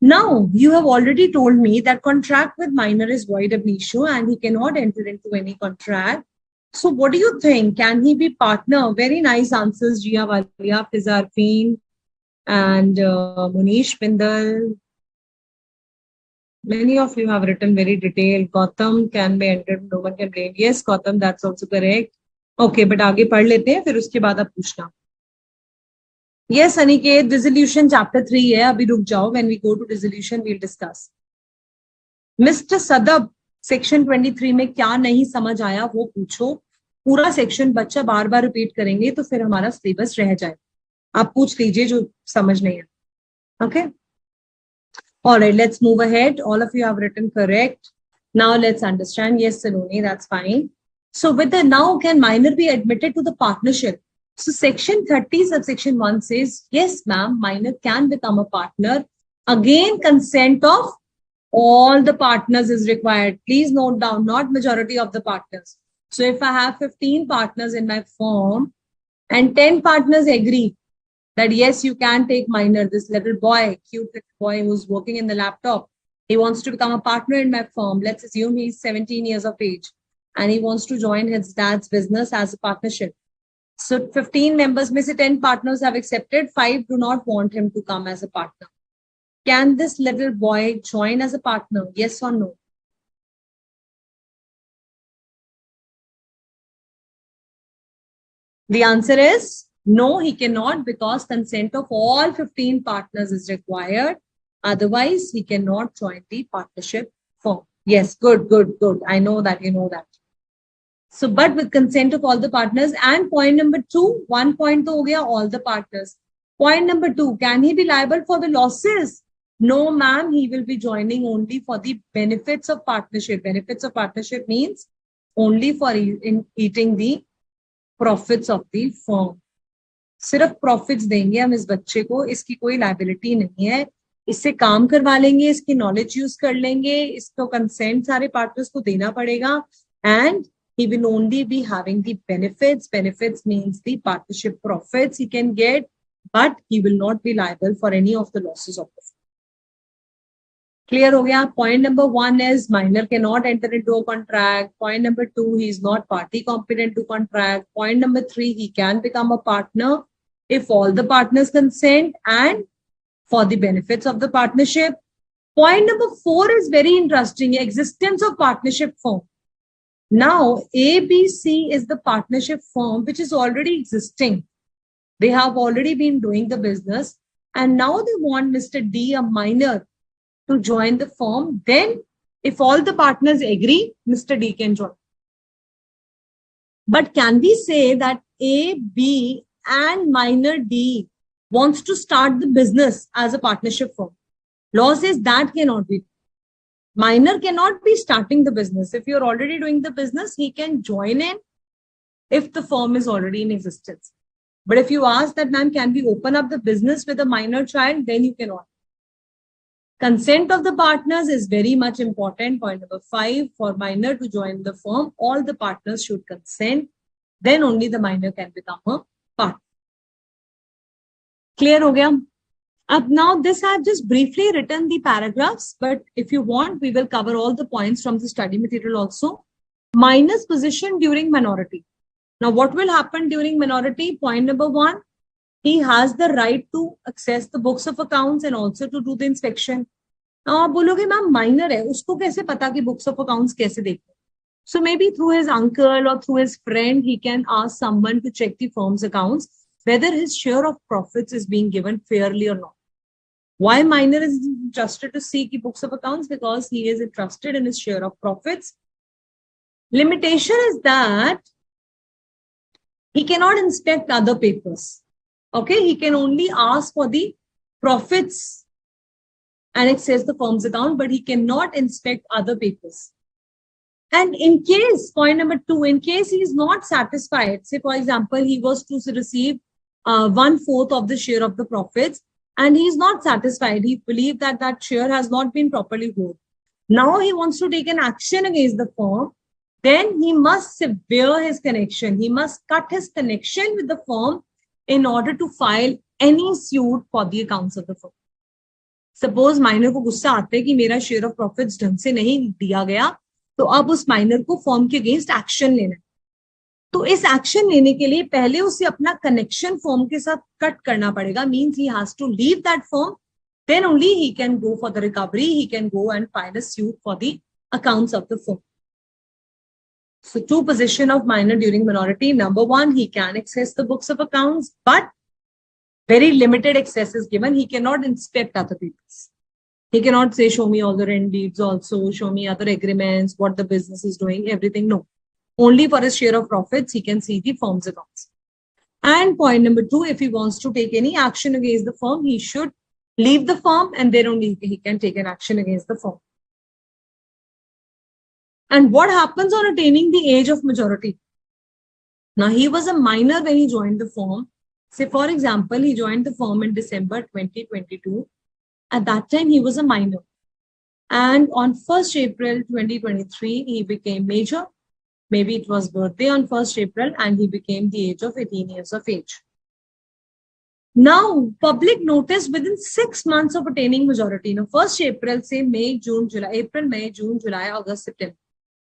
Now, you have already told me that contract with minor is void ab initio and he cannot enter into any contract. So what do you think? Can he be partner? Very nice answers, Jia Walia, Fizarfeen, and Munish Bindal. Many of you have written very detailed. Gautam can be entered, no one can blame. Yes, Gautam, that's also correct. Okay, but आगे पढ़ लेते हैं, फिर उसके बाद आप पूछना. Yes, Aniket, dissolution chapter 3 है. अभी रुक जाओ. When we go to dissolution, we'll discuss. Mr. Sadab, section 23 में क्या नहीं समझ आया वो पूछो. पूरा सेक्शन बच्चा बार बार रिपीट करेंगे तो फिर हमारा सिलेबस रह जाए. आप पूछ लीजिए जो समझ नहीं है. Okay? All right, let's move ahead. All of you have written correct. Now let's understand. Yes, Saloni, that's fine. So with the now can minor be admitted to the partnership? So section 30 subsection 1 says, yes, ma'am, minor can become a partner. Again, consent of all the partners is required. Please note down, not majority of the partners. So if I have 15 partners in my firm and 10 partners agree that yes, you can take minor, this little boy, cute little boy who's working in the laptop, he wants to become a partner in my firm. Let's assume he's 17 years of age and he wants to join his dad's business as a partnership. So 15 members, may say 10 partners have accepted, 5 do not want him to come as a partner. Can this little boy join as a partner? Yes or no? The answer is no, he cannot, because consent of all 15 partners is required. Otherwise, he cannot join the partnership firm. Yes, good, good, good. I know that, you know that. So, but with consent of all the partners. And point number 2, 1 point to ho gaya, all the partners. Point number 2, can he be liable for the losses? No, ma'am, he will be joining only for the benefits of partnership. Benefits of partnership means only for eating the profits of the firm. सिर्फ profits देंगे हम इस बच्चे को, इसकी कोई liability नहीं है. इससे काम करवा लेंगे, इसकी नॉलेज यूज कर लेंगे, इसको कंसेंट सारे पार्टनर्स को देना पड़ेगा. And he will only be having the benefits. Benefits means the partnership profits he can get, but he will not be liable for any of the losses of the firm. Clear ho gaya? Point number 1 is minor cannot enter into a contract. Point number 2, he is not party competent to contract. Point number 3, he can become a partner if all the partners consent and for the benefits of the partnership. Point number 4 is very interesting, existence of partnership firm. Now, ABC is the partnership firm which is already existing. They have already been doing the business and now they want Mr. D, a minor, to join the firm. Then, if all the partners agree, Mr. D can join. But can we say that A, B and minor D wants to start the business as a partnership firm? Law says that cannot be. Minor cannot be starting the business. If you're already doing the business, he can join in if the firm is already in existence. But if you ask that, ma'am, can we open up the business with a minor child, then you cannot. Consent of the partners is very much important. Point number 5, for minor to join the firm, all the partners should consent. Then only the minor can become a partner. Clear ho gaya? Now this I have just briefly written the paragraphs, but if you want, we will cover all the points from the study material also. Minor's position during minority. Now what will happen during minority? Point number 1, he has the right to access the books of accounts and also to do the inspection. Now आप बोलोगे ma'am minor है, उसको कैसे पता कि books of accounts कैसे देखते? So maybe through his uncle or through his friend, he can ask someone to check the firm's accounts, whether his share of profits is being given fairly or not. Why minor is entrusted to see the books of accounts? Because he is entrusted in his share of profits. Limitation is that he cannot inspect other papers. Okay, he can only ask for the profits and access the firm's account, but he cannot inspect other papers. And in case, point number 2, in case he is not satisfied, say for example, he was to receive 1/4 of the share of the profits, and he is not satisfied. He believes that that share has not been properly held. Now he wants to take an action against the firm. Then he must sever his connection. He must cut his connection with the firm in order to file any suit for the accounts of the firm. Suppose minor को गुस्सा आते है कि मेरा share of profits ढंग से नहीं दिया गया, तो अब उस minor को firm के against action लेना है. तो इस एक्शन लेने के लिए पहले उसे अपना कनेक्शन फर्म के साथ कट करना पड़ेगा. Means he has to leave that firm, then only he can go for the recovery. He can go and file a suit for the accounts of the firm. So two position of minor during minority. Number 1, he can access the books of accounts, but very limited access is given. He cannot inspect other papers. He cannot say, show me all the rent deeds also, show me other agreements, what the business is doing, everything. No. Only for his share of profits, he can see the firm's accounts. And point number 2, if he wants to take any action against the firm, he should leave the firm and then only he can take an action against the firm. And what happens on attaining the age of majority? Now, he was a minor when he joined the firm. Say, for example, he joined the firm in December 2022. At that time, he was a minor. And on 1st April 2023, he became major. Maybe it was birthday on 1st April and he became the age of 18 years of age. Now, public notice within 6 months of attaining majority. Now, 1st April, say May, June, July, April, May, June, July, August, September.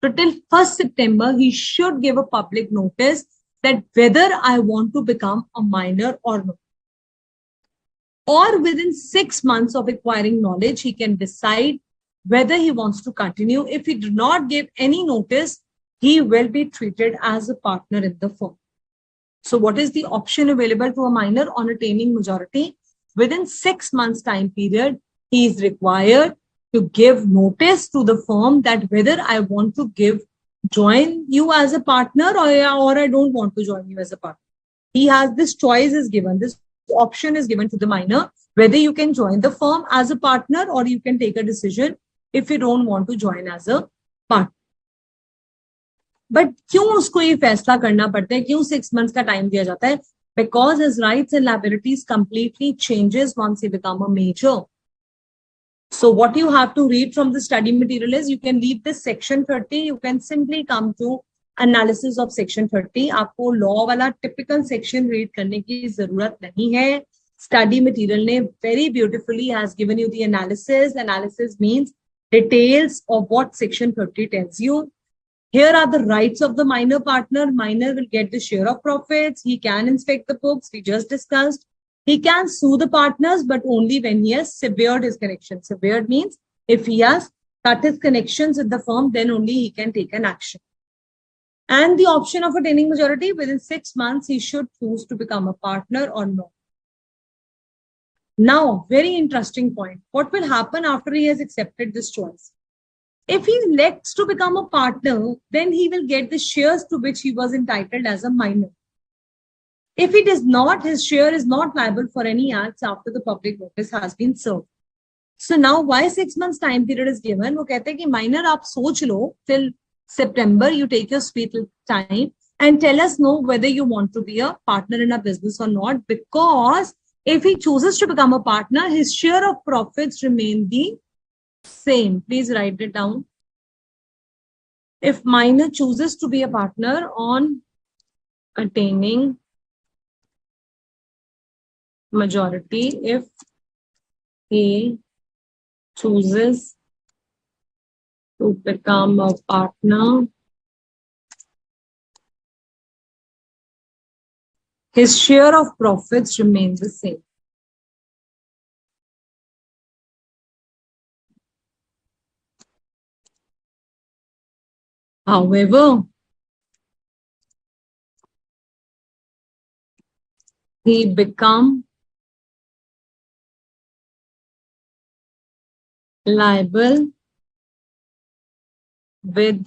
So till 1st September, he should give a public notice that whether I want to become a minor or not. Or within 6 months of acquiring knowledge, he can decide whether he wants to continue. If he do not give any notice, he will be treated as a partner in the firm. So what is the option available to a minor on attaining majority? Within 6 months time period, he is required to give notice to the firm that whether I want to join you as a partner or I don't want to join you as a partner. He has this choice is given, this option is given to the minor, whether you can join the firm as a partner or you can take a decision if you don't want to join as a partner. But क्यों उसको ये फैसला करना पड़ता है? क्यों 6 months का time दिया जाता है? Because his rights and liabilities completely changes once he become a major. So what you have to read from the study material is, you can leave this section 30. You can simply come to analysis of section 30. आपको law वाला typical section read करने की जरूरत नहीं है. Study material ने very beautifully has given you the analysis. Analysis means details of what section 30 tells you. Here are the rights of the minor partner. Minor will get the share of profits. He can inspect the books. We just discussed. He can sue the partners, but only when he has severed his connection. Severed means if he has cut his connections with the firm, then only he can take an action. And the option of attaining majority, within 6 months, he should choose to become a partner or not. Now, very interesting point. What will happen after he has accepted this choice? If he elects to become a partner, then he will get the shares to which he was entitled as a minor. If he does not, his share is not liable for any acts after the public notice has been served. So now why 6 months time period is given? वो कहते हैं कि minor आप सोच लो till September, you take your sweet time and tell us know whether you want to be a partner in a business or not, because if he chooses to become a partner, his share of profits remain the same. Please write it down. If minor chooses to be a partner on attaining majority, if he chooses to become a partner, his share of profits remains the same. However, he become liable with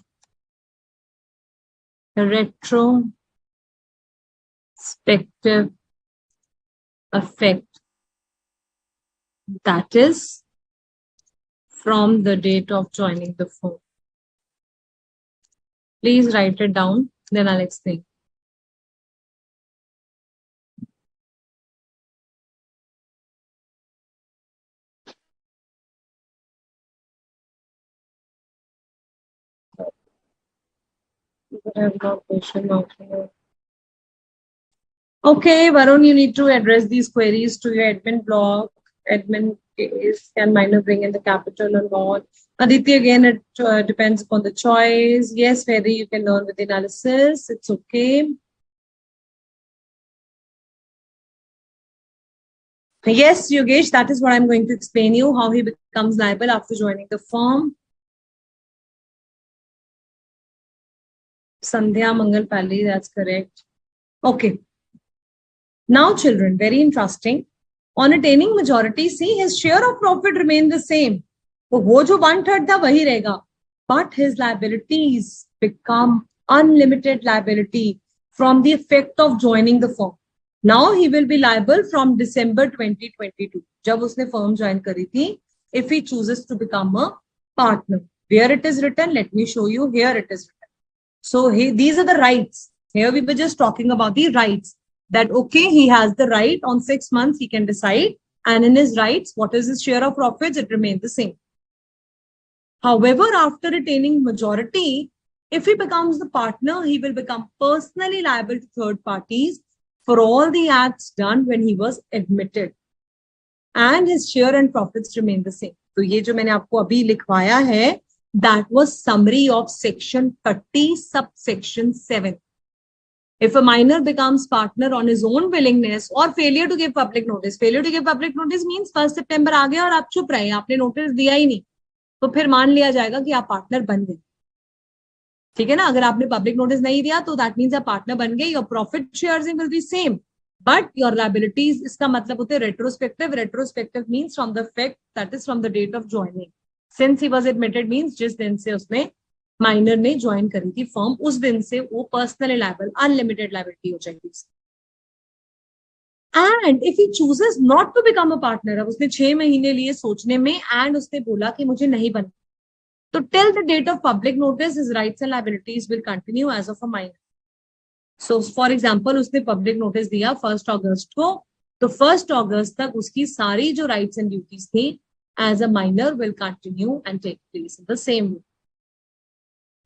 retrospective effect, that is from the date of joining the firm. Please write it down, then I'll explain. Okay, Varun, you need to address these queries to your admin blog. Admin case, can minor bring in the capital or not? Aditi, again, it depends upon the choice. Yes, whether you can learn with the analysis, it's okay. Yes, Yogesh, that is what I'm going to explain you, how he becomes liable after joining the firm. Sandhya Mangal Pali, that's correct. Okay. Now, children, very interesting. On attaining majority, see, his share of profit remain the same. So, वो जो 1/3 था वही रहेगा. But his liabilities become unlimited liability from the effect of joining the firm. Now he will be liable from December 2022. जब उसने firm join करी थी, if he chooses to become a partner. Where it is written, let me show you. Here it is written. So these are the rights. Here we were just talking about the rights. That okay, he has the right on 6 months, he can decide. And in his rights, what is his share of profits? It remains the same. However, after attaining majority, if he becomes the partner, he will become personally liable to third parties for all the acts done when he was admitted. And his share and profits remain the same. So ये जो मैंने आपको अभी लिखवाया है, that was summary of section 30, subsection 7. If a minor becomes partner on his own willingness or failure to give public notice means 1 September आ गया और आप चुप रहे, आपने नोटिस दिया ही नहीं, तो फिर मान लिया जाएगा कि आप पार्टनर बन गए. ठीक है ना? अगर आपने पब्लिक नोटिस नहीं दिया तो दैट मीन्स आप पार्टनर बन गए. Your profit shares will be same, but your liabilities, इसका मतलब होते हैं retrospective. Retrospective means from the fact that is from the date of joining. Since he was admitted means जिस दिन से उसने माइनर ने ज्वाइन करी थी फर्म, उस दिन से वो पर्सनली लायबल, अनलिमिटेड लायबिलिटी हो जाएगी. And if he chooses not to become a partner, अब उसने 6 महीने लिए सोचने में एंड उसने बोला कि मुझे नहीं बनना, तो till the date of public notice, his rights and liabilities will continue as of a minor. So, for example, उसने public notice दिया 1 अगस्त को, तो 1 अगस्त तक उसकी सारी जो rights and duties थी as a minor will continue and take place in the same way.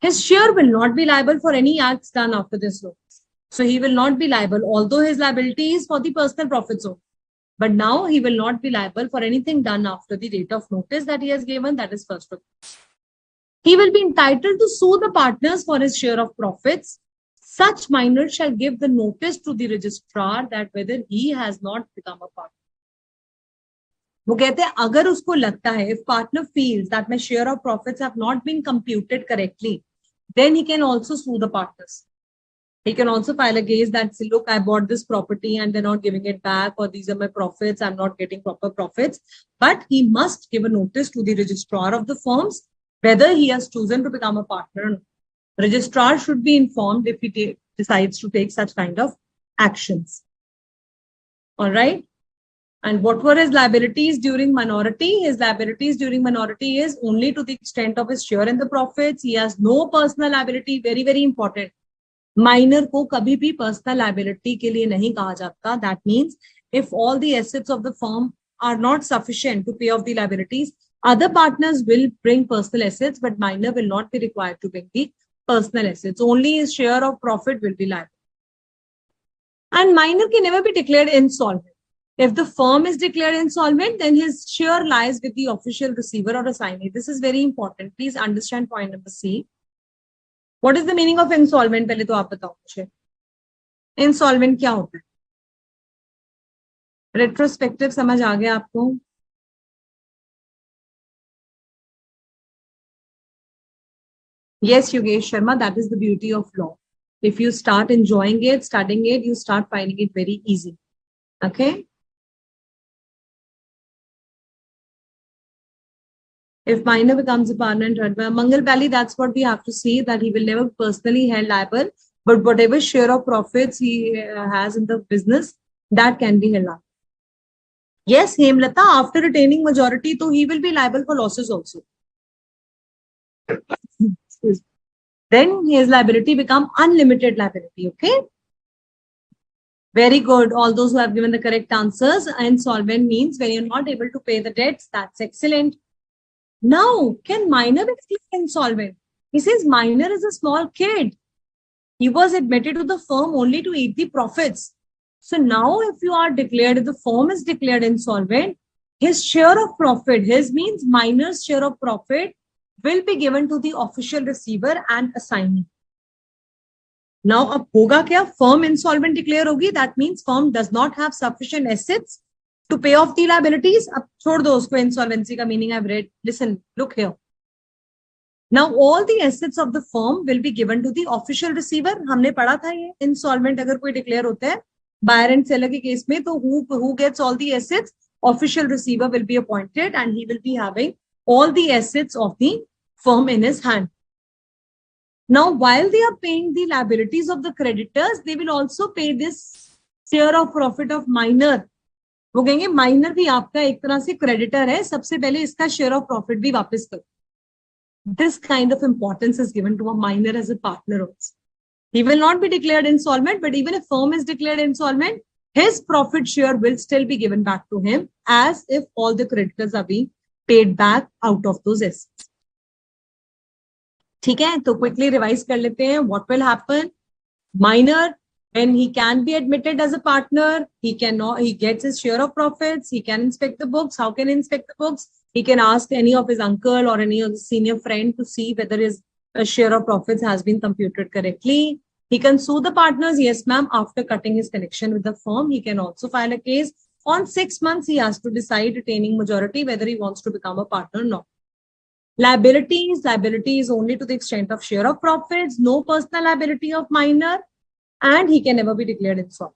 His share will not be liable for any acts done after this notice. So he will not be liable, although his liability is for the personal profits only. But now he will not be liable for anything done after the date of notice that he has given, that is 1st August. He will be entitled to sue the partners for his share of profits. Such minor shall give the notice to the registrar that whether he has not become a partner. वो कहते हैं अगर उसको लगता है, if partner feels that my share of profits have not been computed correctly, then he can also sue the partners. He can also file a case that say, look, I bought this property and they're not giving it back, or these are my profits, I'm not getting proper profits. But he must give a notice to the registrar of the firms whether he has chosen to become a partner. Registrar should be informed if he decides to take such kind of actions. All right. And what were his liabilities during minority? His liabilities during minority is only to the extent of his share in the profits. He has no personal liability. Very, very important. Minor को कभी भी personal liability के लिए नहीं कहा जाता. That means if all the assets of the firm are not sufficient to pay off the liabilities, other partners will bring personal assets, but minor will not be required to bring the personal assets. Only his share of profit will be liable. And minor can never be declared insolvent. If the firm is declared insolvent, then his share lies with the official receiver or assignee. This is very important. Please understand point number C. What is the meaning of insolvent? पहले तो आप बताओ मुझे. Insolvent क्या होता है? Retrospective समझ आ गया आपको? Yes, Yogesh Sharma, that is the beauty of law. If you start enjoying it, studying it, you start finding it very easy. Okay? If minor becomes a partner in third Mangal Bali, that's what we have to see, that he will never personally held liable, but whatever share of profits he has in the business, that can be held liable. Yes, Hemlata, after retaining majority, so he will be liable for losses also. Then his liability become unlimited liability, okay? Very good. All those who have given the correct answers. Insolvent means when you're not able to pay the debts. That's excellent. Now, can minor be insolvent? He says minor is a small kid. He was admitted to the firm only to eat the profits. So now if you are declared, if the firm is declared insolvent, his share of profit, his means minor's share of profit will be given to the official receiver and assignee. Now, अब होगा क्या? Firm insolvent declare होगी. That means firm does not have sufficient assets to pay off the liabilities. अब छोड़ दो उसको, insolvency का meaning I've read. Listen, look here. Now, all the assets of the firm will be given to the official receiver. हमने पढ़ा था ये insolvent अगर कोई declare होता है buyer and seller के केस में, तो who gets all the assets? Official receiver will be appointed and he will be having all the assets of the firm in his hand. Now, while they are paying the liabilities of the creditors, they will also pay this share of profit of minor. वो कहेंगे minor भी आपका एक तरह से creditor है, सबसे पहले इसका share of profit भी वापस करो. This kind of importance is given to a minor as a partner also. He will not be declared insolvent, but even if firm is declared insolvent, his profit share will still be given back to him as if all the creditors are being paid back out of those assets. ठीक है, तो quickly revise कर लेते हैं. What will happen? Minor, when he can be admitted as a partner, he gets his share of profits. He can inspect the books. How can he inspect the books? He can ask any of his uncle or any of his senior friend to see whether his share of profits has been computed correctly. He can sue the partners. Yes, ma'am. After cutting his connection with the firm, he can also file a case. On 6 months, he has to decide, retaining majority, whether he wants to become a partner or not. Liability is only to the extent of share of profits, no personal liability of minor, and he can never be declared insolvent.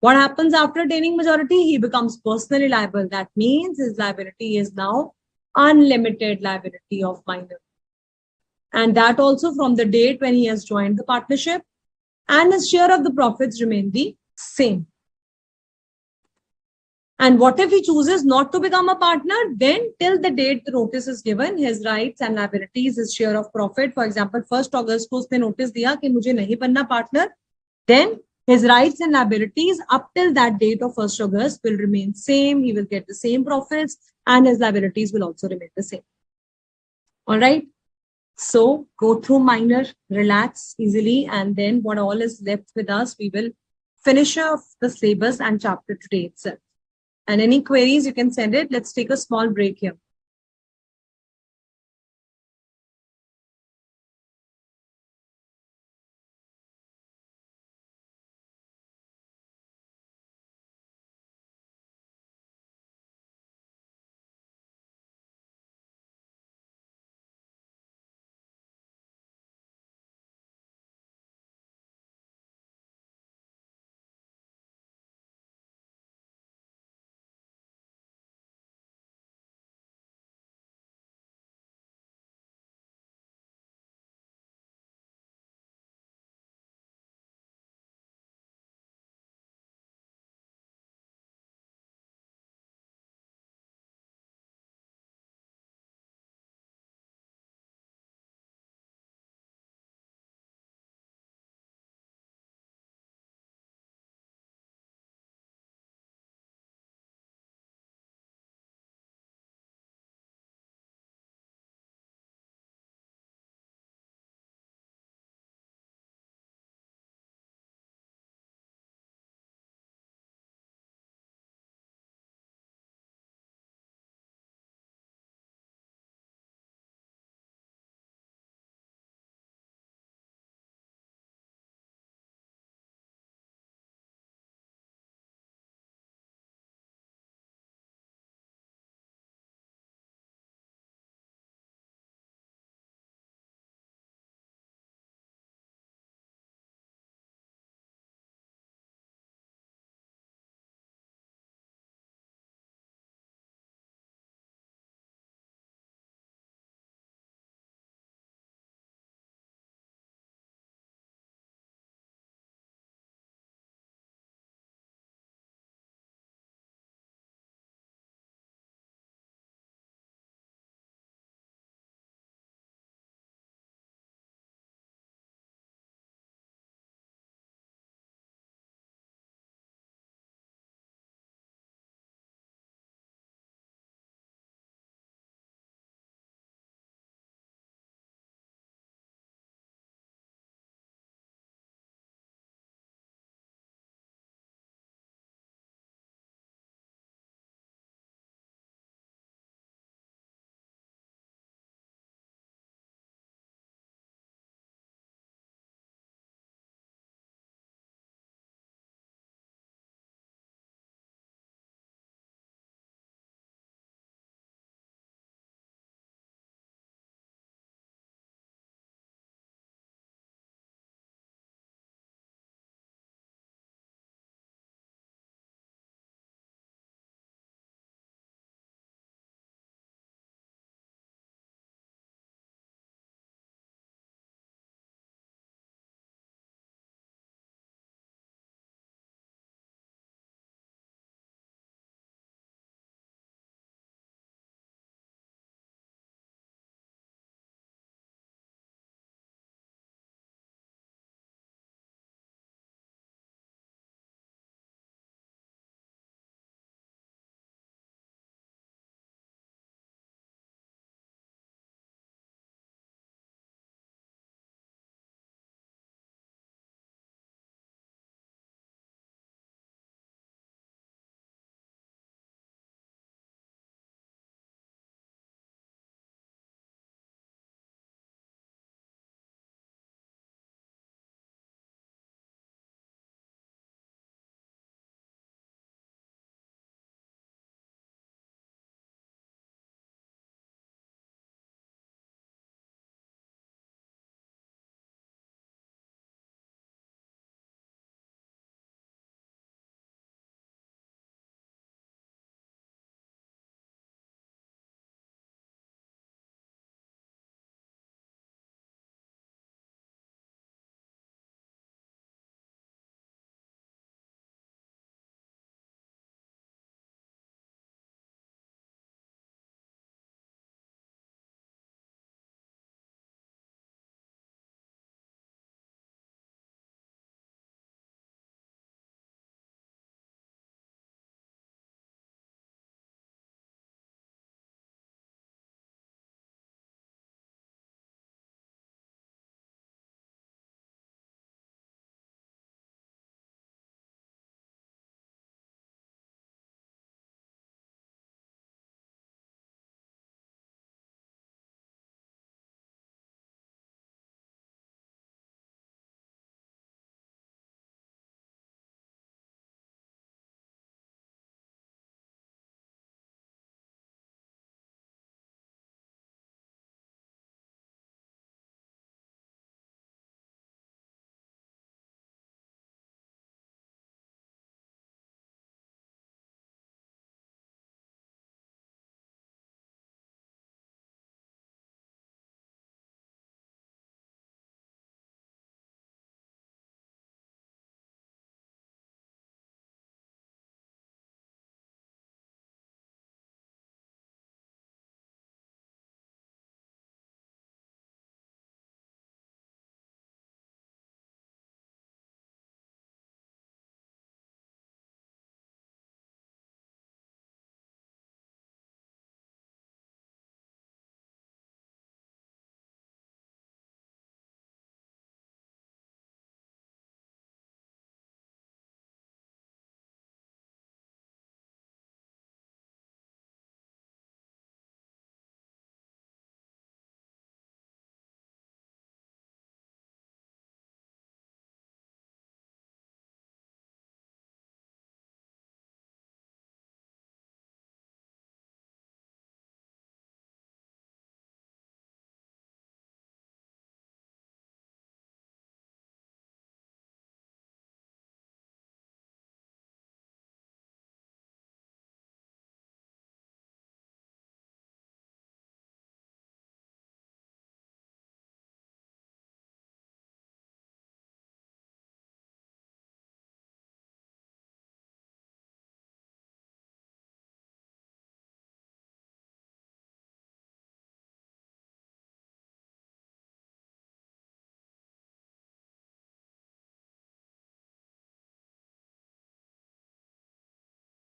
What happens after attaining majority? He becomes personally liable. That means his liability is now unlimited liability of minor. And that also from the date when he has joined the partnership, and his share of the profits remain the same. And what if he chooses not to become a partner? Then till the date the notice is given, his rights and liabilities, his share of profit, for example, 1st August को उसने notice दिया कि मुझे नहीं बनना partner, then his rights and liabilities up till that date of 1st August will remain same. He will get the same profits and his liabilities will also remain the same. All right. So go through minor, relax easily, and then what all is left with us, we will finish off the syllabus and chapter today itself. And any queries, you can send it. Let's take a small break here.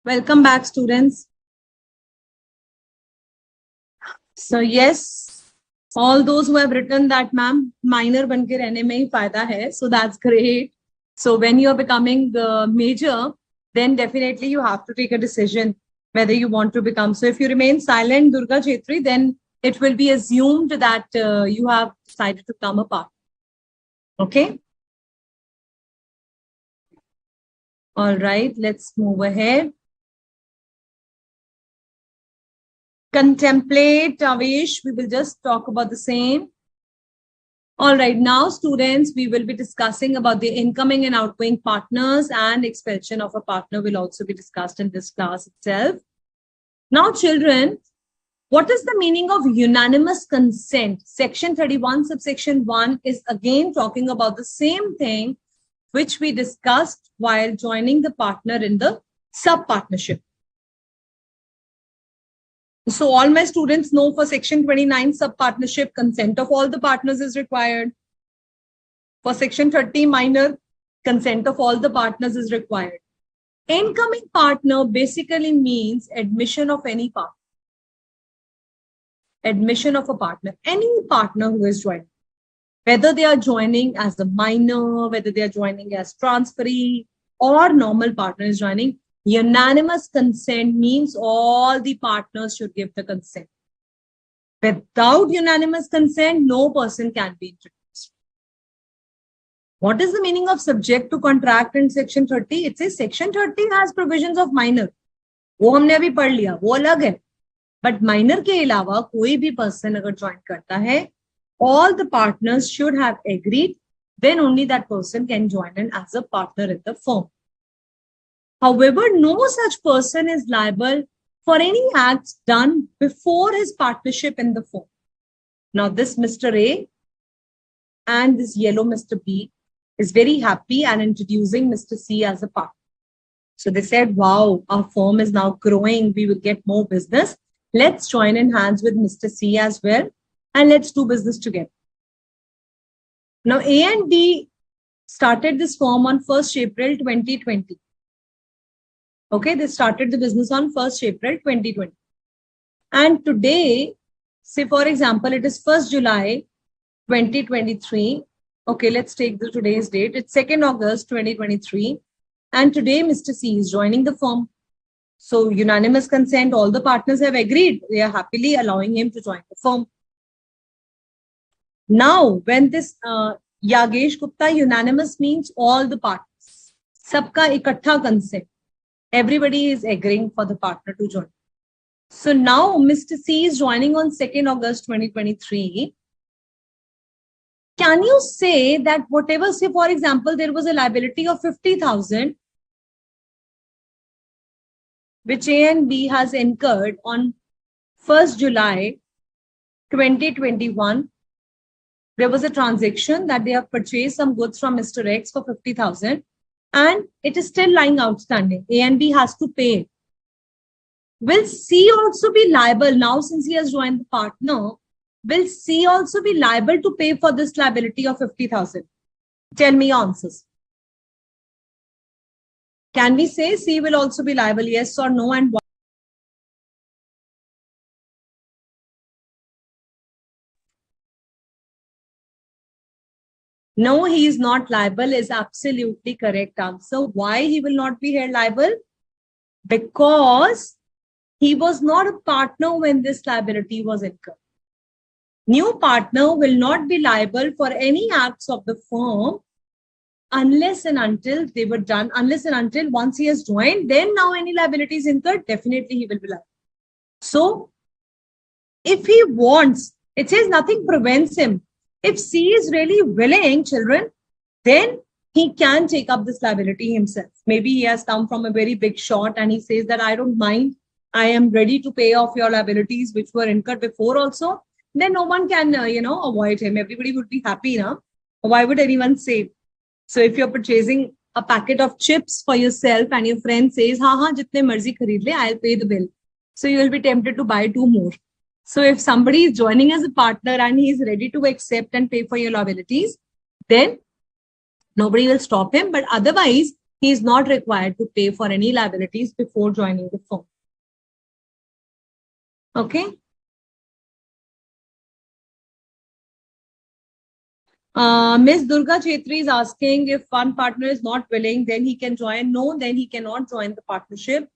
Welcome back, students. So yes, all those who have written that, ma'am, minor banke rehne mein hi fayda hai. So that's great. So when you're becoming the major, then definitely you have to take a decision whether you want to become. So if you remain silent, Durga Ch-3, then it will be assumed that you have decided to come apart. Okay. All right, let's move ahead. Contemplate, Avish, we will just talk about the same. All right, now students, we will be discussing about the incoming and outgoing partners, and expulsion of a partner will also be discussed in this class itself. Now children, what is the meaning of unanimous consent? Section 31 subsection 1 is again talking about the same thing which we discussed while joining the partner in the sub-partnership. So all my students know for section 29 sub-partnership, consent of all the partners is required. For section 30 minor, consent of all the partners is required. Incoming partner basically means admission of any partner. Admission of a partner, any partner who is joining. Whether they are joining as a minor, whether they are joining as transferee or normal partner is joining, unanimous consent means all the partners should give the consent. Without unanimous consent, no person can be introduced. What is the meaning of subject to contract in section 30? It says section 30 has provisions of minor. वो हमने अभी पढ़ लिया, वो अलग है. But minor के अलावा कोई भी person अगर join करता है, all the partners should have agreed, then only that person can join in as a partner in the firm. However, no such person is liable for any acts done before his partnership in the firm. Now, this Mr. A and this yellow Mr. B is very happy and introducing Mr. C as a partner. So they said, wow, our firm is now growing. We will get more business. Let's join in hands with Mr. C as well, and let's do business together. Now, A and B started this firm on 1st April 2020. Okay, they started the business on 1st April 2020. And today, say for example, it is 1st July 2023. Okay, let's take the today's date. It's 2nd August 2023. And today, Mr. C is joining the firm. So, unanimous consent, all the partners have agreed. They are happily allowing him to join the firm. Now, when this Yagesh Gupta, unanimous means all the partners. Sabka ikattha consent. Everybody is agreeing for the partner to join. So now Mr. C is joining on 2nd August 2023. Can you say that whatever, say for example, there was a liability of 50,000 which A and B has incurred on 1st July 2021. There was a transaction that they have purchased some goods from Mr. X for 50,000 and it is still lying outstanding. A and B has to pay. Will C also be liable now since he has joined the partner? Will C also be liable to pay for this liability of 50,000? Tell me your answers. Can we say C will also be liable? Yes or no, and why? No, he is not liable is absolutely correct answer. Why he will not be held liable? Because he was not a partner when this liability was incurred. New partner will not be liable for any acts of the firm unless and until they were done, unless and until once he has joined, then now any liabilities incurred, definitely he will be liable. So, if he wants, it says nothing prevents him. If C is really willing, children, then he can take up this liability himself. Maybe he has come from a very big shot and he says that I don't mind. I am ready to pay off your liabilities which were incurred before also. Then no one can, avoid him. Everybody would be happy now. Why would anyone say? So if you're purchasing a packet of chips for yourself and your friend says, हाँ जितने मर्जी खरीद ले, I'll pay the bill. So you will be tempted to buy 2 more. So if somebody is joining as a partner and he is ready to accept and pay for your liabilities, then nobody will stop him. But otherwise, he is not required to pay for any liabilities before joining the firm. Okay. Ms. Durga Ch-3 is asking if one partner is not willing, then he can join. No, then he cannot join the partnership.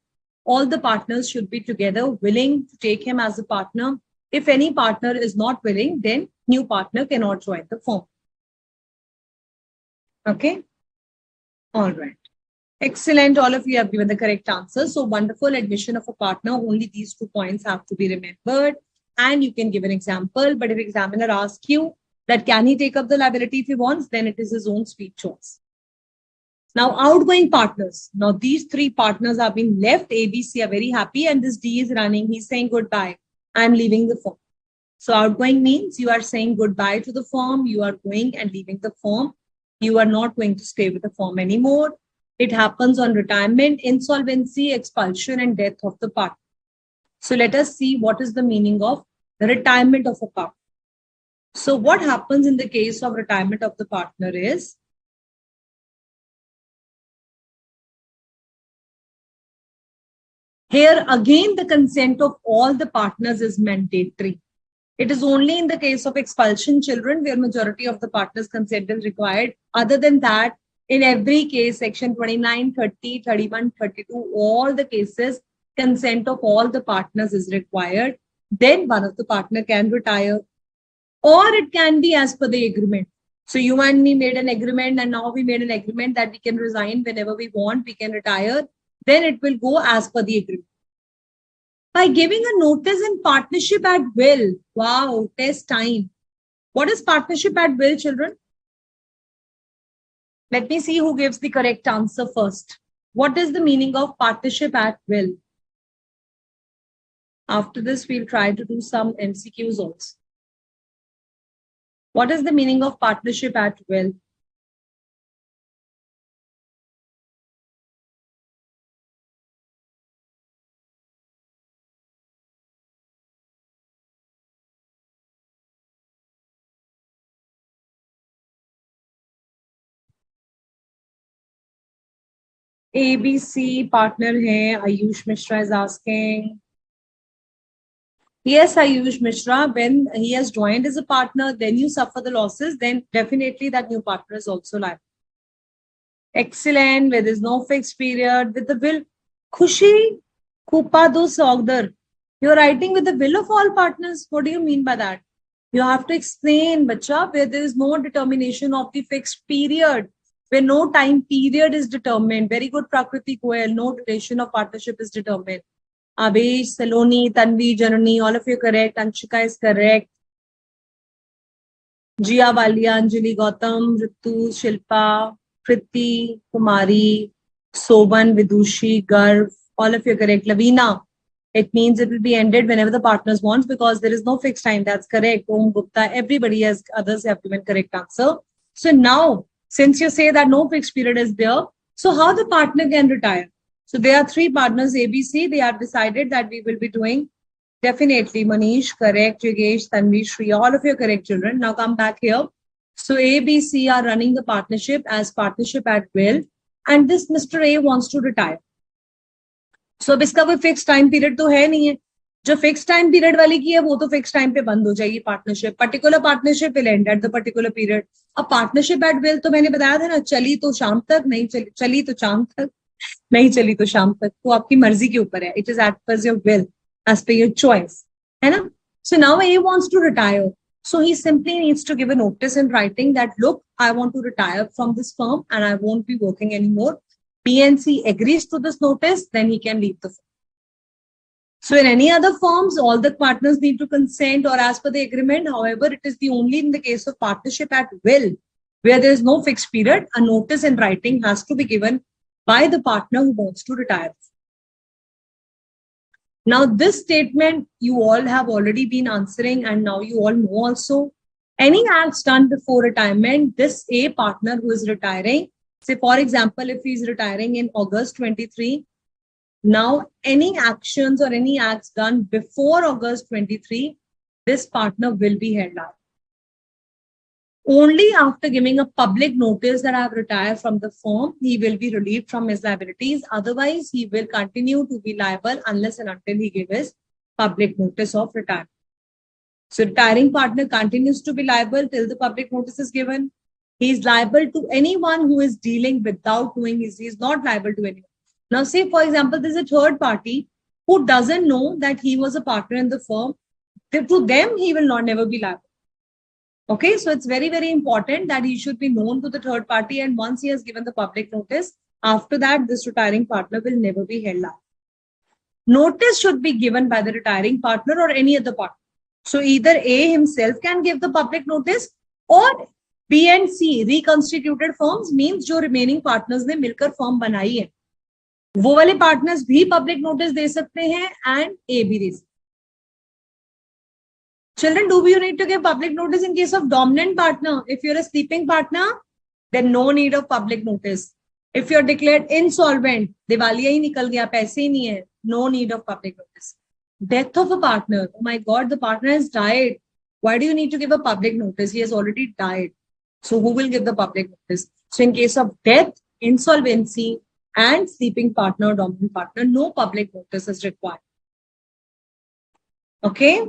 All the partners should be together, willing to take him as a partner. If any partner is not willing, then new partner cannot join the firm. Okay. All right. Excellent. All of you have given the correct answer. So wonderful. Admission of a partner. Only these 2 points have to be remembered. And you can give an example. But if examiner asks you that can he take up the liability if he wants, then it is his own sweet choice. Now, outgoing partners. Now, these 3 partners have been left. A, B, C are very happy. And this D is running. He's saying goodbye. I'm leaving the firm. So outgoing means you are saying goodbye to the firm. You are going and leaving the firm. You are not going to stay with the firm anymore. It happens on retirement, insolvency, expulsion, and death of the partner. So let us see what is the meaning of retirement of a partner. So what happens in the case of retirement of the partner is, here again the consent of all the partners is mandatory. It is only in the case of expulsion children where majority of the partners' consent is required. Other than that, in every case, section 29, 30, 31, 32, all the cases, consent of all the partners is required. Then one of the partner can retire, or it can be as per the agreement. So you and me made an agreement, and now we made an agreement that we can resign whenever we want, we can retire. Then it will go as per the agreement. By giving a notice in partnership at will. Wow, test time. What is partnership at will, children? Let me see who gives the correct answer first. What is the meaning of partnership at will? After this, we'll try to do some MCQs also. What is the meaning of partnership at will? ABC partner hai. Ayush Mishra is asking. Yes, Ayush Mishra, when he has joined as a partner, then you suffer the losses, then definitely that new partner is also liable. Excellent, where there's no fixed period, with the will. Khushi Kupado Sogdar. You're writing with the will of all partners. What do you mean by that? You have to explain, bacha, where there is no determination of the fixed period, where no time period is determined. Very good, Prakriti Goel. No duration of partnership is determined. Avesh, Saloni, Tanvi, Janani, all of you correct. Anshika is correct. Jia Walia, Anjali Gautam, Ritu, Shilpa, Kriti, Kumari, Soban, Vidushi, Garv, all of you correct. Lavina, it means it will be ended whenever the partners want because there is no fixed time. That's correct. Om Gupta, everybody has, others have given correct answer. So now, since you say that no fixed period is there, so how the partner can retire? So there are 3 partners, ABC. They have decided that we will be doing definitely Manish, correct, Yogesh, Tanvi, Shri, all of you correct children. Now come back here. So A, B, C are running the partnership as partnership at will. And this Mr. A wants to retire. So अब इसका कोई fixed time period तो है नहीं है. जो fixed time period वाली की है वो तो fixed time पे बंद हो जाएगी partnership. Particular partnership will end at the particular period. अब partnership at will तो मैंने बताया था ना, चली तो शाम तक, नहीं चली तो शाम तक, नहीं चली तो शाम तक. तो आपकी मर्जी के ऊपर है. It is as per your will, as per your choice. है ना? So now A wants to retire. So he simply needs to give a notice in writing that, look, I want to retire from this firm and I won't be working anymore. B and C agrees to this notice, then he can leave the firm. So in any other firms, all the partners need to consent or as per the agreement. However, it is the only in the case of partnership at will, where there is no fixed period, a notice in writing has to be given by the partner who wants to retire. Now, this statement you all have already been answering and now you all know also. Any acts done before retirement, this A partner who is retiring, say for example, if he is retiring in August 23, now any actions or any acts done before August 23, this partner will be held liable. Only after giving a public notice that I have retired from the firm, he will be relieved from his liabilities. Otherwise, he will continue to be liable unless and until he gives his public notice of retirement. So retiring partner continues to be liable till the public notice is given. He is liable to anyone who is dealing without knowing. He is not liable to anyone. Now, say, for example, there's a third party who doesn't know that he was a partner in the firm. To them, he will never be liable. Okay, so it's very, very important that he should be known to the third party. And once he has given the public notice, after that, this retiring partner will never be held liable. Notice should be given by the retiring partner or any other partner. So either A himself can give the public notice, or B and C reconstituted firms means जो remaining partners ने मिलकर firm बनाई है, वो वाले partners भी public notice दे सकते हैं and A भी दे सकते हैं. Children, do you need to give public notice in case of dominant partner? If you're a sleeping partner, then no need of public notice. If you're declared insolvent, दिवालिया ही निकल गया, पैसे ही नहीं है, no need of public notice. Death of a partner, oh my God, the partner has died. Why do you need to give a public notice? He has already died. So who will give the public notice? So in case of death, insolvency, and sleeping partner or dominant partner, no public notice is required. Okay?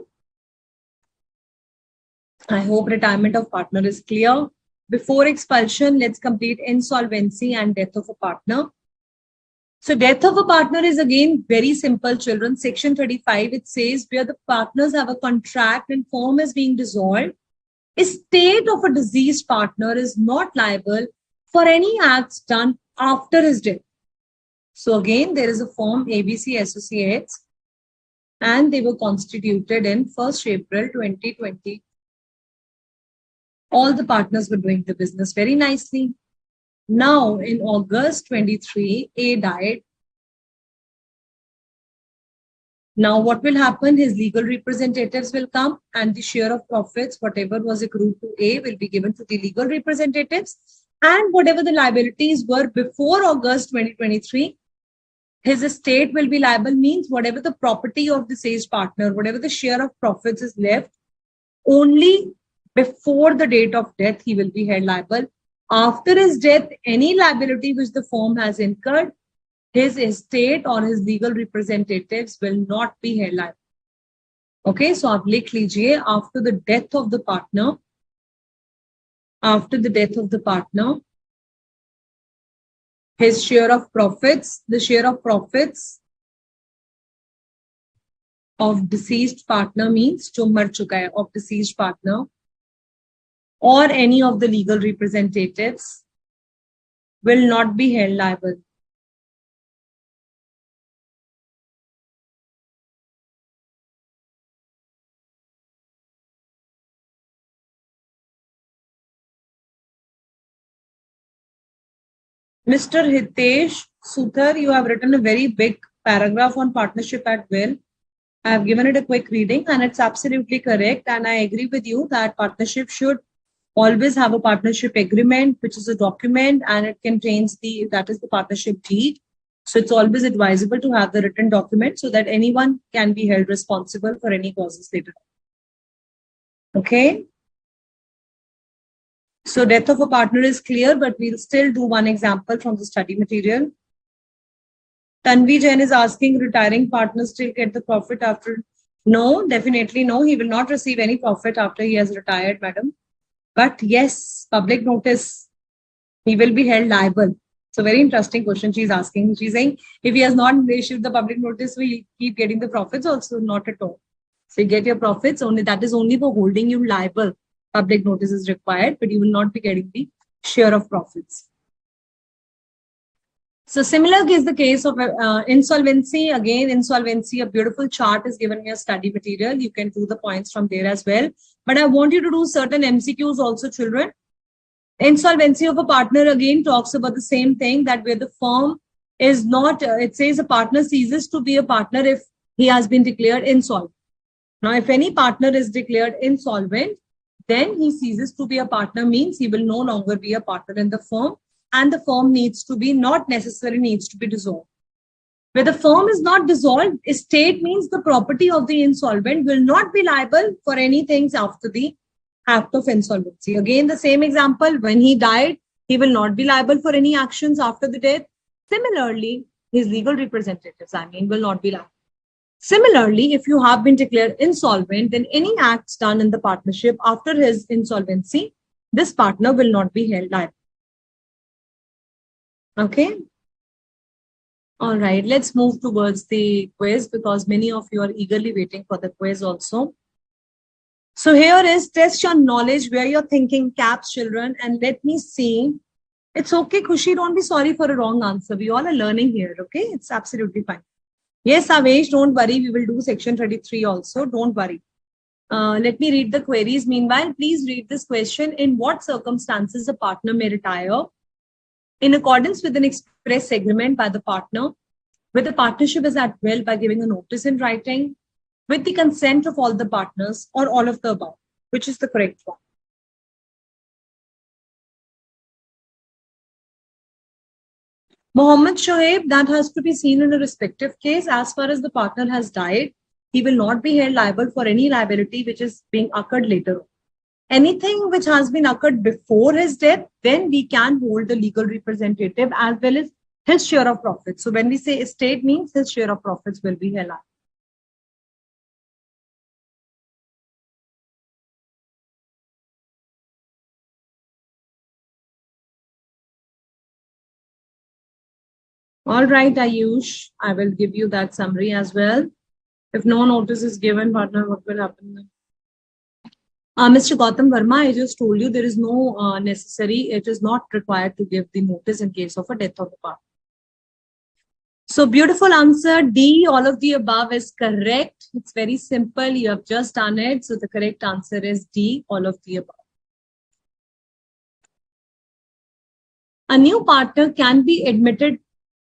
I hope retirement of partner is clear. Before expulsion, let's complete insolvency and death of a partner. So death of a partner is again very simple, children. Section 35, it says where the partners have a contract and firm is being dissolved, estate of a deceased partner is not liable for any acts done after his death. So again, there is a firm ABC Associates and they were constituted in 1st April 2020. All the partners were doing the business very nicely. Now, in August 23, A died. Now, what will happen? His legal representatives will come and the share of profits, whatever was accrued to A, will be given to the legal representatives. And whatever the liabilities were before August 2023, his estate will be liable, means whatever the property of the deceased partner, whatever the share of profits is left, only before the date of death, he will be held liable. After his death, any liability which the firm has incurred, his estate or his legal representatives will not be held liable. Okay, so आप लिख लीजिए, after the death of the partner, his share of profits, the share of profits of deceased partner means जो मर चुका है, of deceased partner, or any of the legal representatives will not be held liable. Mr. Hitesh Suthar, you have written a very big paragraph on partnership at will. I have given it a quick reading and it's absolutely correct. And I agree with you that partnership should always have a partnership agreement, which is a document and it contains the partnership deed. So it's always advisable to have the written document so that anyone can be held responsible for any causes later. Okay. So death of a partner is clear, but we'll still do one example from the study material. Tanvi Jain is asking, retiring partners still get the profit after? No, definitely no. He will not receive any profit after he has retired, madam. But yes, public notice, he will be held liable. So very interesting question she's asking. She's saying, if he has not issued the public notice, will he keep getting the profits? Also, not at all. So you get your profits, only that is only for holding you liable. Public notice is required, but you will not be getting the share of profits. So similar is the case of insolvency. Again, insolvency, a beautiful chart is given in your study material. You can do the points from there as well. But I want you to do certain MCQs also, children. Insolvency of a partner again talks about the same thing, that where the firm is not, it says a partner ceases to be a partner if he has been declared insolvent. Now, if any partner is declared insolvent, then he ceases to be a partner, means he will no longer be a partner in the firm, and the firm needs to be, not necessarily needs to be dissolved. Where the firm is not dissolved, estate means the property of the insolvent will not be liable for anything after the act of insolvency. Again, the same example, when he died, he will not be liable for any actions after the death. Similarly, his legal representatives, will not be liable. Similarly, if you have been declared insolvent, then any acts done in the partnership after his insolvency, this partner will not be held liable. Okay. All right, let's move towards the quiz because many of you are eagerly waiting for the quiz also. So here is test your knowledge where you're thinking caps, children, and let me see. It's okay, Khushi, don't be sorry for a wrong answer. We all are learning here, okay? It's absolutely fine. Yes, Avesh, don't worry. We will do section 33 also. Don't worry. Let me read the queries. Meanwhile, please read this question. In what circumstances a partner may retire? In accordance with an express agreement by the partner, where the partnership is at will by giving a notice in writing, with the consent of all the partners, or all of the above, which is the correct one. Mohammed Shoaib, that has to be seen in a respective case. As far as the partner has died, he will not be held liable for any liability which is being occurred later on. Anything which has been occurred before his death, then we can hold the legal representative as well as his share of profits. So when we say estate, means his share of profits will be held liable. All right, Ayush, I will give you that summary as well. If no notice is given, partner, what will happen then? Mr. Gautam Verma, I just told you there is no necessary, it is not required to give the notice in case of a death of the partner. So beautiful answer, D, all of the above is correct. It's very simple, you have just done it. So the correct answer is D, all of the above. A new partner can be admitted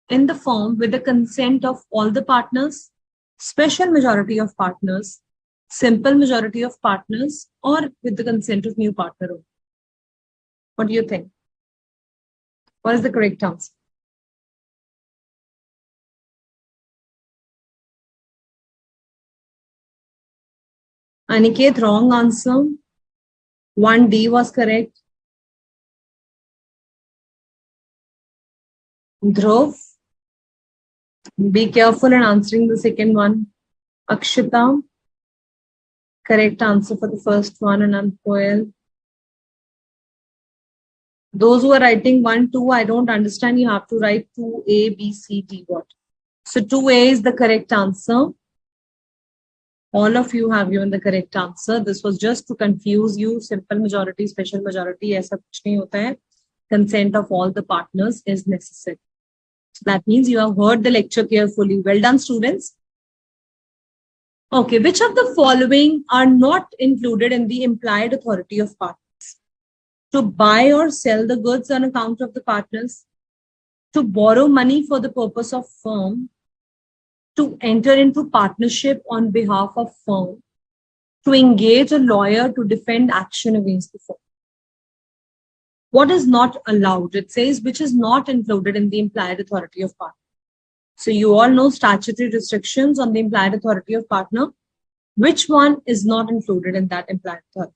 in the firm with the consent of all the partners, special majority of partners, simple majority of partners, or with the consent of new partner. What do you think? What is the correct answer? Aniket, wrong answer. 1D was correct. Dhruv, be careful in answering the second one. Akshita, correct answer for the first one, and Ankoel. Those who are writing 1, 2, I don't understand. You have to write 2A, B, C, D. What? So 2A is the correct answer. All of you have given the correct answer. This was just to confuse you. Simple majority, special majority, ऐसा कुछ नहीं होता है. Consent of all the partners is necessary. So that means you have heard the lecture carefully. Well done, students. Okay, which of the following are not included in the implied authority of partners? To buy or sell the goods on account of the partners, to borrow money for the purpose of firm, to enter into partnership on behalf of firm, to engage a lawyer to defend action against the firm. What is not allowed? It says which is not included in the implied authority of partner. So you all know statutory restrictions on the implied authority of partner. Which one is not included in that implied authority?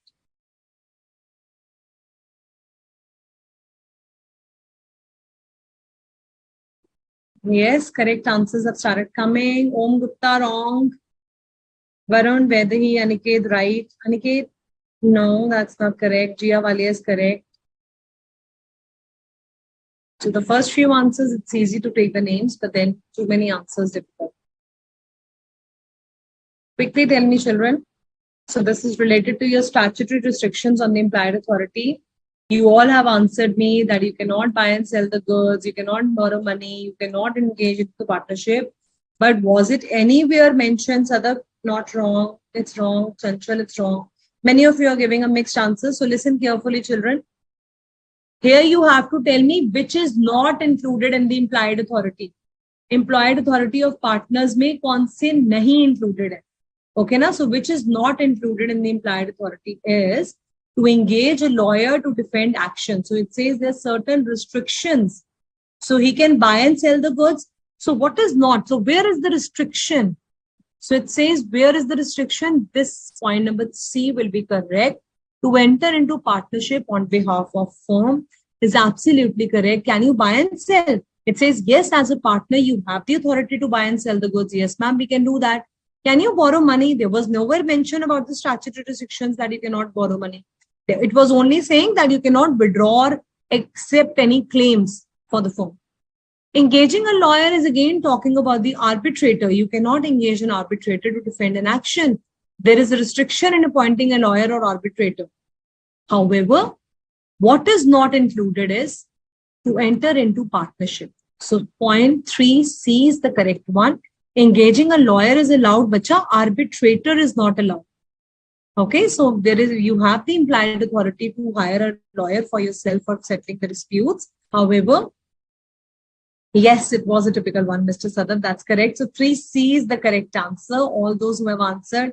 Yes, correct answers have started coming. Om Gupta, wrong. Varun, Vedahi, Aniket, right. Aniket, no, that's not correct. Jia Walia is correct. So the first few answers, it's easy to take the names, but then too many answers difficult. Quickly tell me, children. So this is related to your statutory restrictions on the implied authority. You all have answered me that you cannot buy and sell the goods, you cannot borrow money, you cannot engage in the partnership. But was it anywhere mentioned, Sadak? Not wrong. It's wrong. Chanchal, it's wrong. Many of you are giving a mixed answer. So listen carefully, children. Here you have to tell me which is not included in the implied authority. Implied authority of partners में कौन से नहीं included है. Okay, na? So which is not included in the implied authority is to engage a lawyer to defend action. So it says there's certain restrictions. So he can buy and sell the goods. So what is not? So where is the restriction? So it says where is the restriction? This point number C will be correct. to enter into partnership on behalf of firm is absolutely correct. Can you buy and sell? It says, yes, as a partner, you have the authority to buy and sell the goods. Yes, ma'am, we can do that. Can you borrow money? There was nowhere mention about the statutory restrictions that you cannot borrow money. It was only saying that you cannot withdraw or accept any claims for the firm. Engaging a lawyer is again talking about the arbitrator. You cannot engage an arbitrator to defend an action. There is a restriction in appointing a lawyer or arbitrator. However, what is not included is to enter into partnership. So point 3C is the correct one. Engaging a lawyer is allowed, bacha. Arbitrator is not allowed. Okay, so you have the implied authority to hire a lawyer for yourself for settling the disputes. However, yes, it was a typical one, Mr. Sadaf. That's correct. So 3C is the correct answer. All those who have answered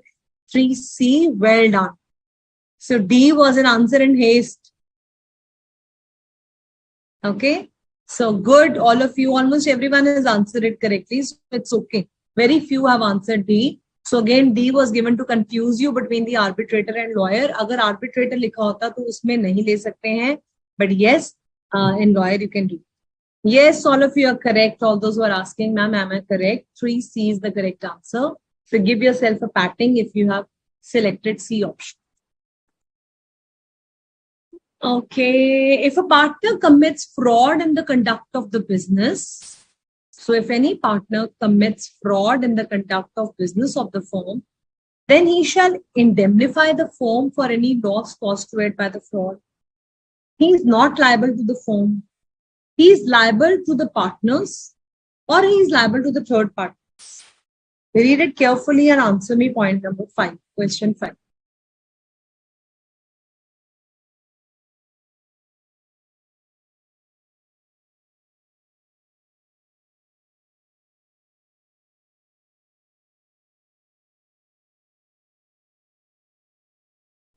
3C, well done. So D was an answer in haste. Okay, so good. All of you, almost everyone has answered it correctly. So it's okay. Very few have answered D. So again, D was given to confuse you between the arbitrator and lawyer. Agar arbitrator likha hota to usme nahi le sakte hain. But yes, in lawyer you can do. Yes, all of you are correct. All those who are asking, ma'am, am I correct? 3C is the correct answer. So give yourself a patting if you have selected C option. Okay, if a partner commits fraud in the conduct of the business, so if any partner commits fraud in the conduct of business of the firm, then he shall indemnify the firm for any loss caused to it by the fraud. He is not liable to the firm. He is liable to the partners or he is liable to the third parties. Read it carefully and answer me point number 5, question 5.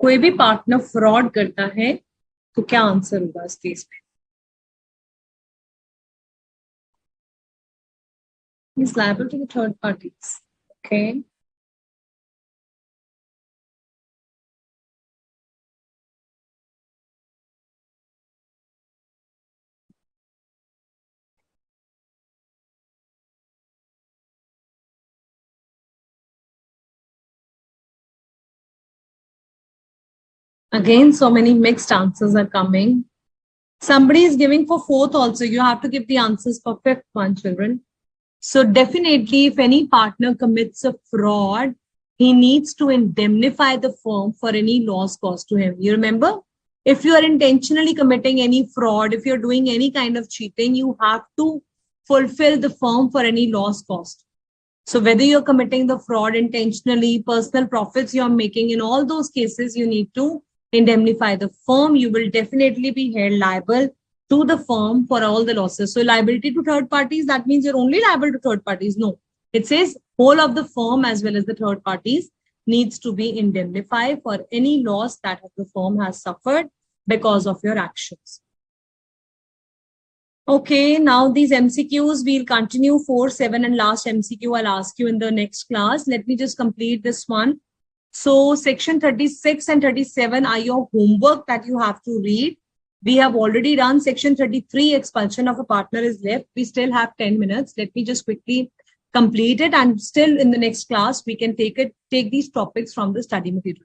कोई भी partner fraud करता है तो क्या answer होगा इस case में? He is liable to the third parties. Okay. Again, so many mixed answers are coming. Somebody is giving for 4th also. You have to give the answers for 5th one, children. So definitely, if any partner commits a fraud, he needs to indemnify the firm for any loss caused to him. You remember? If you are intentionally committing any fraud, if you're doing any kind of cheating, you have to fulfill the firm for any loss caused. So whether you're committing the fraud intentionally, personal profits you're making, in all those cases, you need to indemnify the firm. You will definitely be held liable to the firm for all the losses. So liability to third parties, that means you're only liable to third parties. No, it says whole of the firm as well as the third parties needs to be indemnified for any loss that the firm has suffered because of your actions. Okay, now these MCQs, we'll continue 4, 7 and last MCQ I'll ask you in the next class. Let me just complete this one. So section 36 and 37 are your homework that you have to read. We have already done section 33, expulsion of a partner is left. We still have 10 minutes. Let me just quickly complete it, and still in the next class, we can take these topics from the study materials.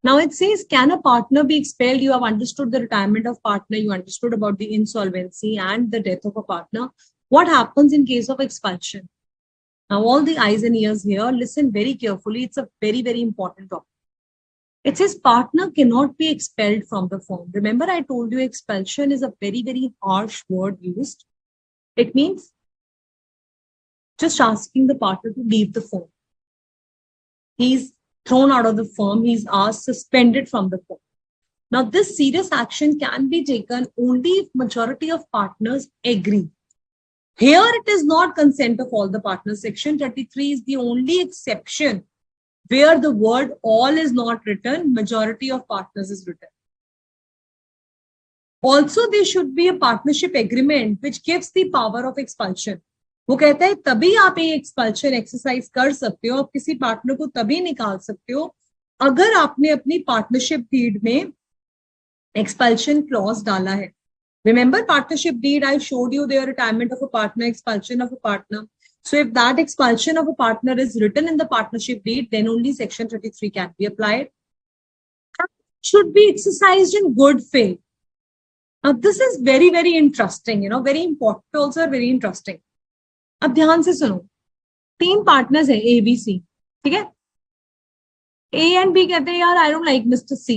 Now it says, can a partner be expelled? You have understood the retirement of partner. You understood about the insolvency and the death of a partner. What happens in case of expulsion? Now all the eyes and ears here, listen very carefully. It's a very, very important topic. It says partner cannot be expelled from the firm. Remember, I told you expulsion is a very, very harsh word used. It means just asking the partner to leave the firm. He's thrown out of the firm. He's asked suspended from the firm. Now, this serious action can be taken only if majority of partners agree. Here, it is not consent of all the partners. Section 33 is the only exception where the word all is not written, majority of partners is written. Also, there should be a partnership agreement which gives the power of expulsion. वो कहता है तभी आप ये expulsion exercise कर सकते हो, आप किसी पार्टनर को तभी निकाल सकते हो अगर आपने अपनी पार्टनरशिप डीड में एक्सपल्शन क्लॉज डाला है, remember partnership deed, I showed you their retirement of a partner, expulsion of a partner. So if that expulsion of a partner is written in the partnership deed, then only section 33 can be applied. Should be exercised in good faith. Now this is very, very interesting, you know, very important also, very interesting. अब ध्यान से सुनो, 3 partners हैं A B C, ठीक है. A and B कहते हैं यार I don't like mister C,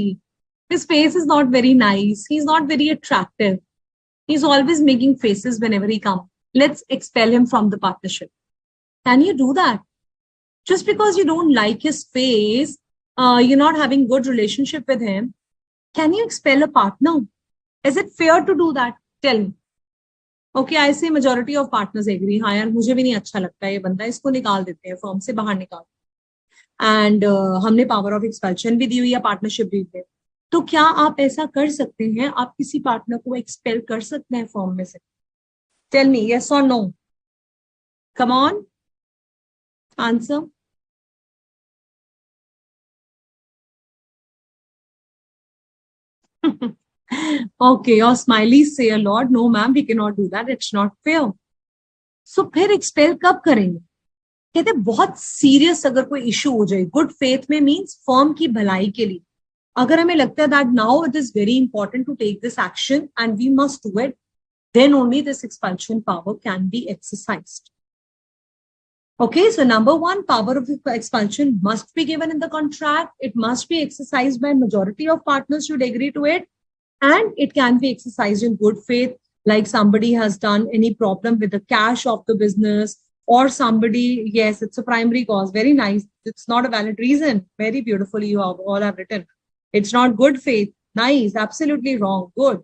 his face is not very nice, he is not very attractive, he is always making faces whenever he come, let's expel him from the partnership. Can you do that? Just because you don't like his face, you're not having good relationship with him, can you expel a partner? Is it fair to do that? Tell me. Okay, I say majority of partners agree. हाँ यार मुझे भी नहीं अच्छा लगता है ये बंदा, इसको निकाल देते हैं फर्म से बाहर निकाल. एंड हमने पावर ऑफ एक्सपेल्शन भी दी हुई है पार्टनरशिप डीड में. तो क्या आप ऐसा कर सकते हैं? आप किसी पार्टनर को एक्सपेल कर सकते हैं फर्म में से? टेल मी, यस और no. Come on, answer. Okay, your smileys say a lot. No ma'am, we cannot do that, it's not fair. So फिर एक्सपेल कब करेंगे? कहते बहुत सीरियस अगर कोई इशू हो जाए, गुड फेथ में मीन्स फर्म की भलाई के लिए, अगर हमें लगता है that now it is very important to take this action and we must do it, then only this expulsion power can be exercised. Okay, so number 1, power of expulsion must be given in the contract. It must be exercised by majority of partners should agree to it, and it can be exercised in good faith, like somebody has done any problem with the cash of the business, or somebody, yes, it's a primary cause. Very nice. It's not a valid reason. Very beautifully you all have written. It's not good faith. Nice. Absolutely wrong. Good.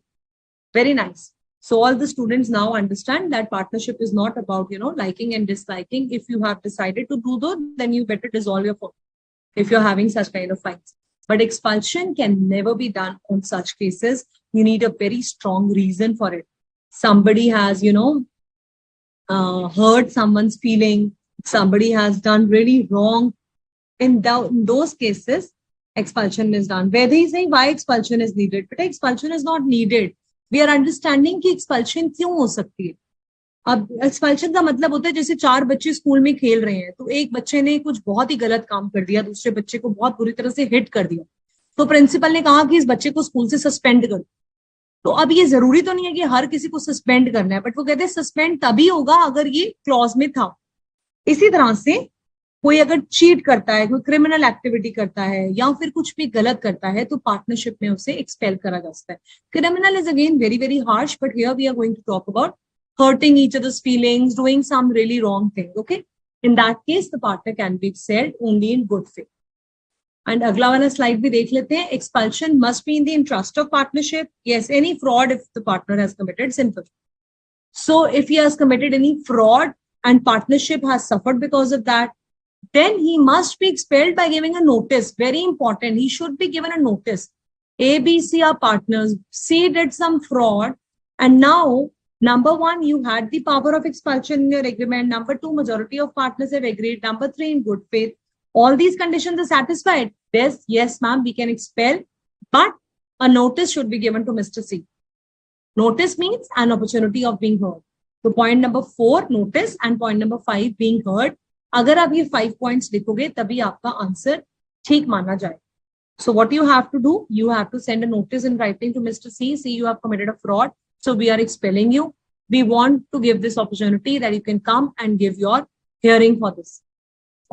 Very nice. So all the students now understand that partnership is not about, you know, liking and disliking. If you have decided to do that, then you better dissolve your firm if you're having such kind of fights. But expulsion can never be done on such cases. You need a very strong reason for it. Somebody has, you know, hurt someone's feeling. Somebody has done really wrong. In those cases, expulsion is done. Where they say why expulsion is needed, but expulsion is not needed. We are understanding कि expulsion क्यों हो सकती है. अब expulsion का मतलब होता है जैसे 4 बच्चे स्कूल में खेल रहे हैं, तो एक बच्चे ने कुछ बहुत ही गलत काम कर दिया, दूसरे बच्चे को बहुत बुरी तरह से हिट कर दिया, तो प्रिंसिपल ने कहा कि इस बच्चे को स्कूल से सस्पेंड कर. तो अब ये जरूरी तो नहीं है कि हर किसी को सस्पेंड करना है, बट वो कहते हैं सस्पेंड तभी होगा अगर ये क्लॉज में था. इसी तरह से कोई अगर चीट करता है, कोई क्रिमिनल एक्टिविटी करता है या फिर कुछ भी गलत करता है, तो पार्टनरशिप में उसे एक्सपेल करा जा सकता है. Criminal is again very very harsh, but here we are going to talk about hurting each other's feelings, doing some really wrong thing. Okay, in that case the partner can be expelled only in good faith. And अगला वाला slide भी देख लेते हैं. Expulsion must be in the interest of partnership. Yes, any fraud if the partner has committed, simple. So if he has committed any fraud and partnership has suffered because of that, then he must be expelled by giving a notice. Very important. He should be given a notice. A, B, C are partners. C did some fraud. And now, number 1, you had the power of expulsion in your agreement. Number 2, majority of partners have agreed. Number 3, in good faith. All these conditions are satisfied. Yes, ma'am, we can expel. But a notice should be given to Mr. C. Notice means an opportunity of being heard. So point number 4, notice, and point number 5, being heard. अगर आप ये 5 points लिखोगे तभी आपका answer ठीक माना जाए. So what you have to do, you have to send a notice in writing to Mr. C. See, you have committed a fraud, so we are expelling you. We want to give this opportunity that you can come and give your hearing for this.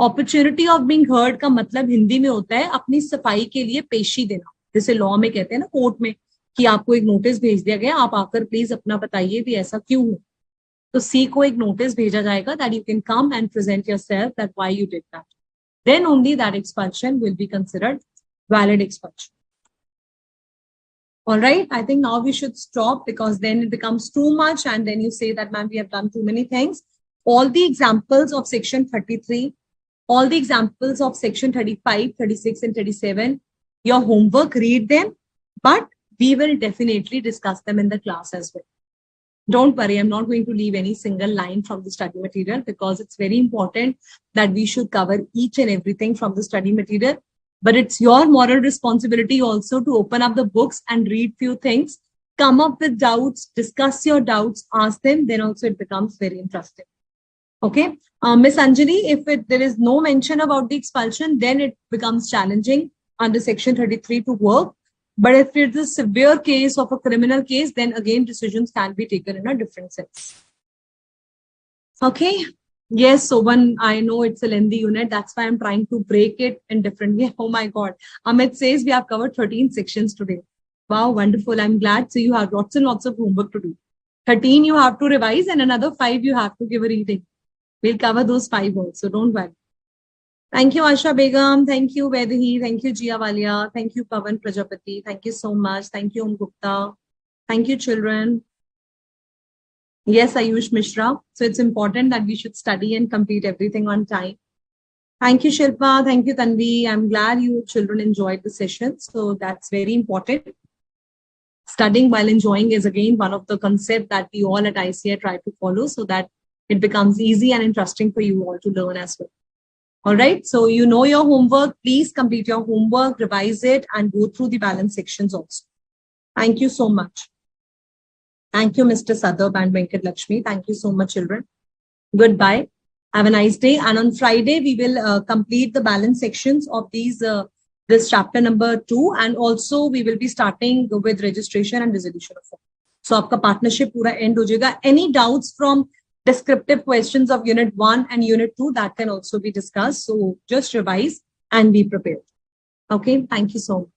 Opportunity of being heard का मतलब हिंदी में होता है अपनी सफाई के लिए पेशी देना. जैसे लॉ में कहते हैं ना, कोर्ट में, कि आपको एक नोटिस भेज दिया गया, आप आकर प्लीज अपना बताइए भी ऐसा क्यों हो. तो सी को एक नोटिस भेजा जाएगा that you can come and present yourself that why you did that. Then only that expulsion will be considered valid expulsion. All right, I think now we should stop because then it becomes too much and then you say that, ma'am, we have done too many things. All the examples of section 33, all the examples of section 35, 36 and 37, your homework, read them, but we will definitely discuss them in the class as well. Don't worry, I'm not going to leave any single line from the study material because it's very important that we should cover each and everything from the study material. but it's your moral responsibility also to open up the books and read few things, come up with doubts, discuss your doubts, ask them, then also it becomes very interesting. Okay. Miss Anjali, if there is no mention about the expulsion, then it becomes challenging under section 33 to work. But if it's a severe case of a criminal case, then again decisions can be taken in a different sense. Okay. Yes, so when I know it's a lengthy unit, that's why I'm trying to break it in different way. Oh my God. Amit says we have covered 13 sections today. Wow, wonderful. I'm glad. So you have lots and lots of homework to do. 13 you have to revise and another 5 you have to give a reading. We'll cover those 5 also, don't worry. Thank you, Asha Begum. Thank you, Vedahi. Thank you, Jia Walia. Thank you, Pavan Prajapati. Thank you so much. Thank you, Om Gupta. Thank you, children. Yes, Ayush Mishra. So it's important that we should study and complete everything on time. Thank you, Shilpa. Thank you, Tanvi. I'm glad you children enjoyed the session. So that's very important. Studying while enjoying is again one of the concepts that we all at ICI try to follow so that it becomes easy and interesting for you all to learn as well. All right. So you know your homework. Please complete your homework, revise it, and go through the balance sections also. Thank you so much. Thank you, Mr. Sadab and Venkat Lakshmi. Thank you so much, children. Goodbye. Have a nice day. And on Friday, we will complete the balance sections of this chapter number 2. And also, we will be starting with registration and resolution of form. So, आपका partnership पूरा end हो जाएगा. Any doubts from descriptive questions of unit 1 and unit 2 that can also be discussed. So just revise and be prepared. Okay. Thank you so much.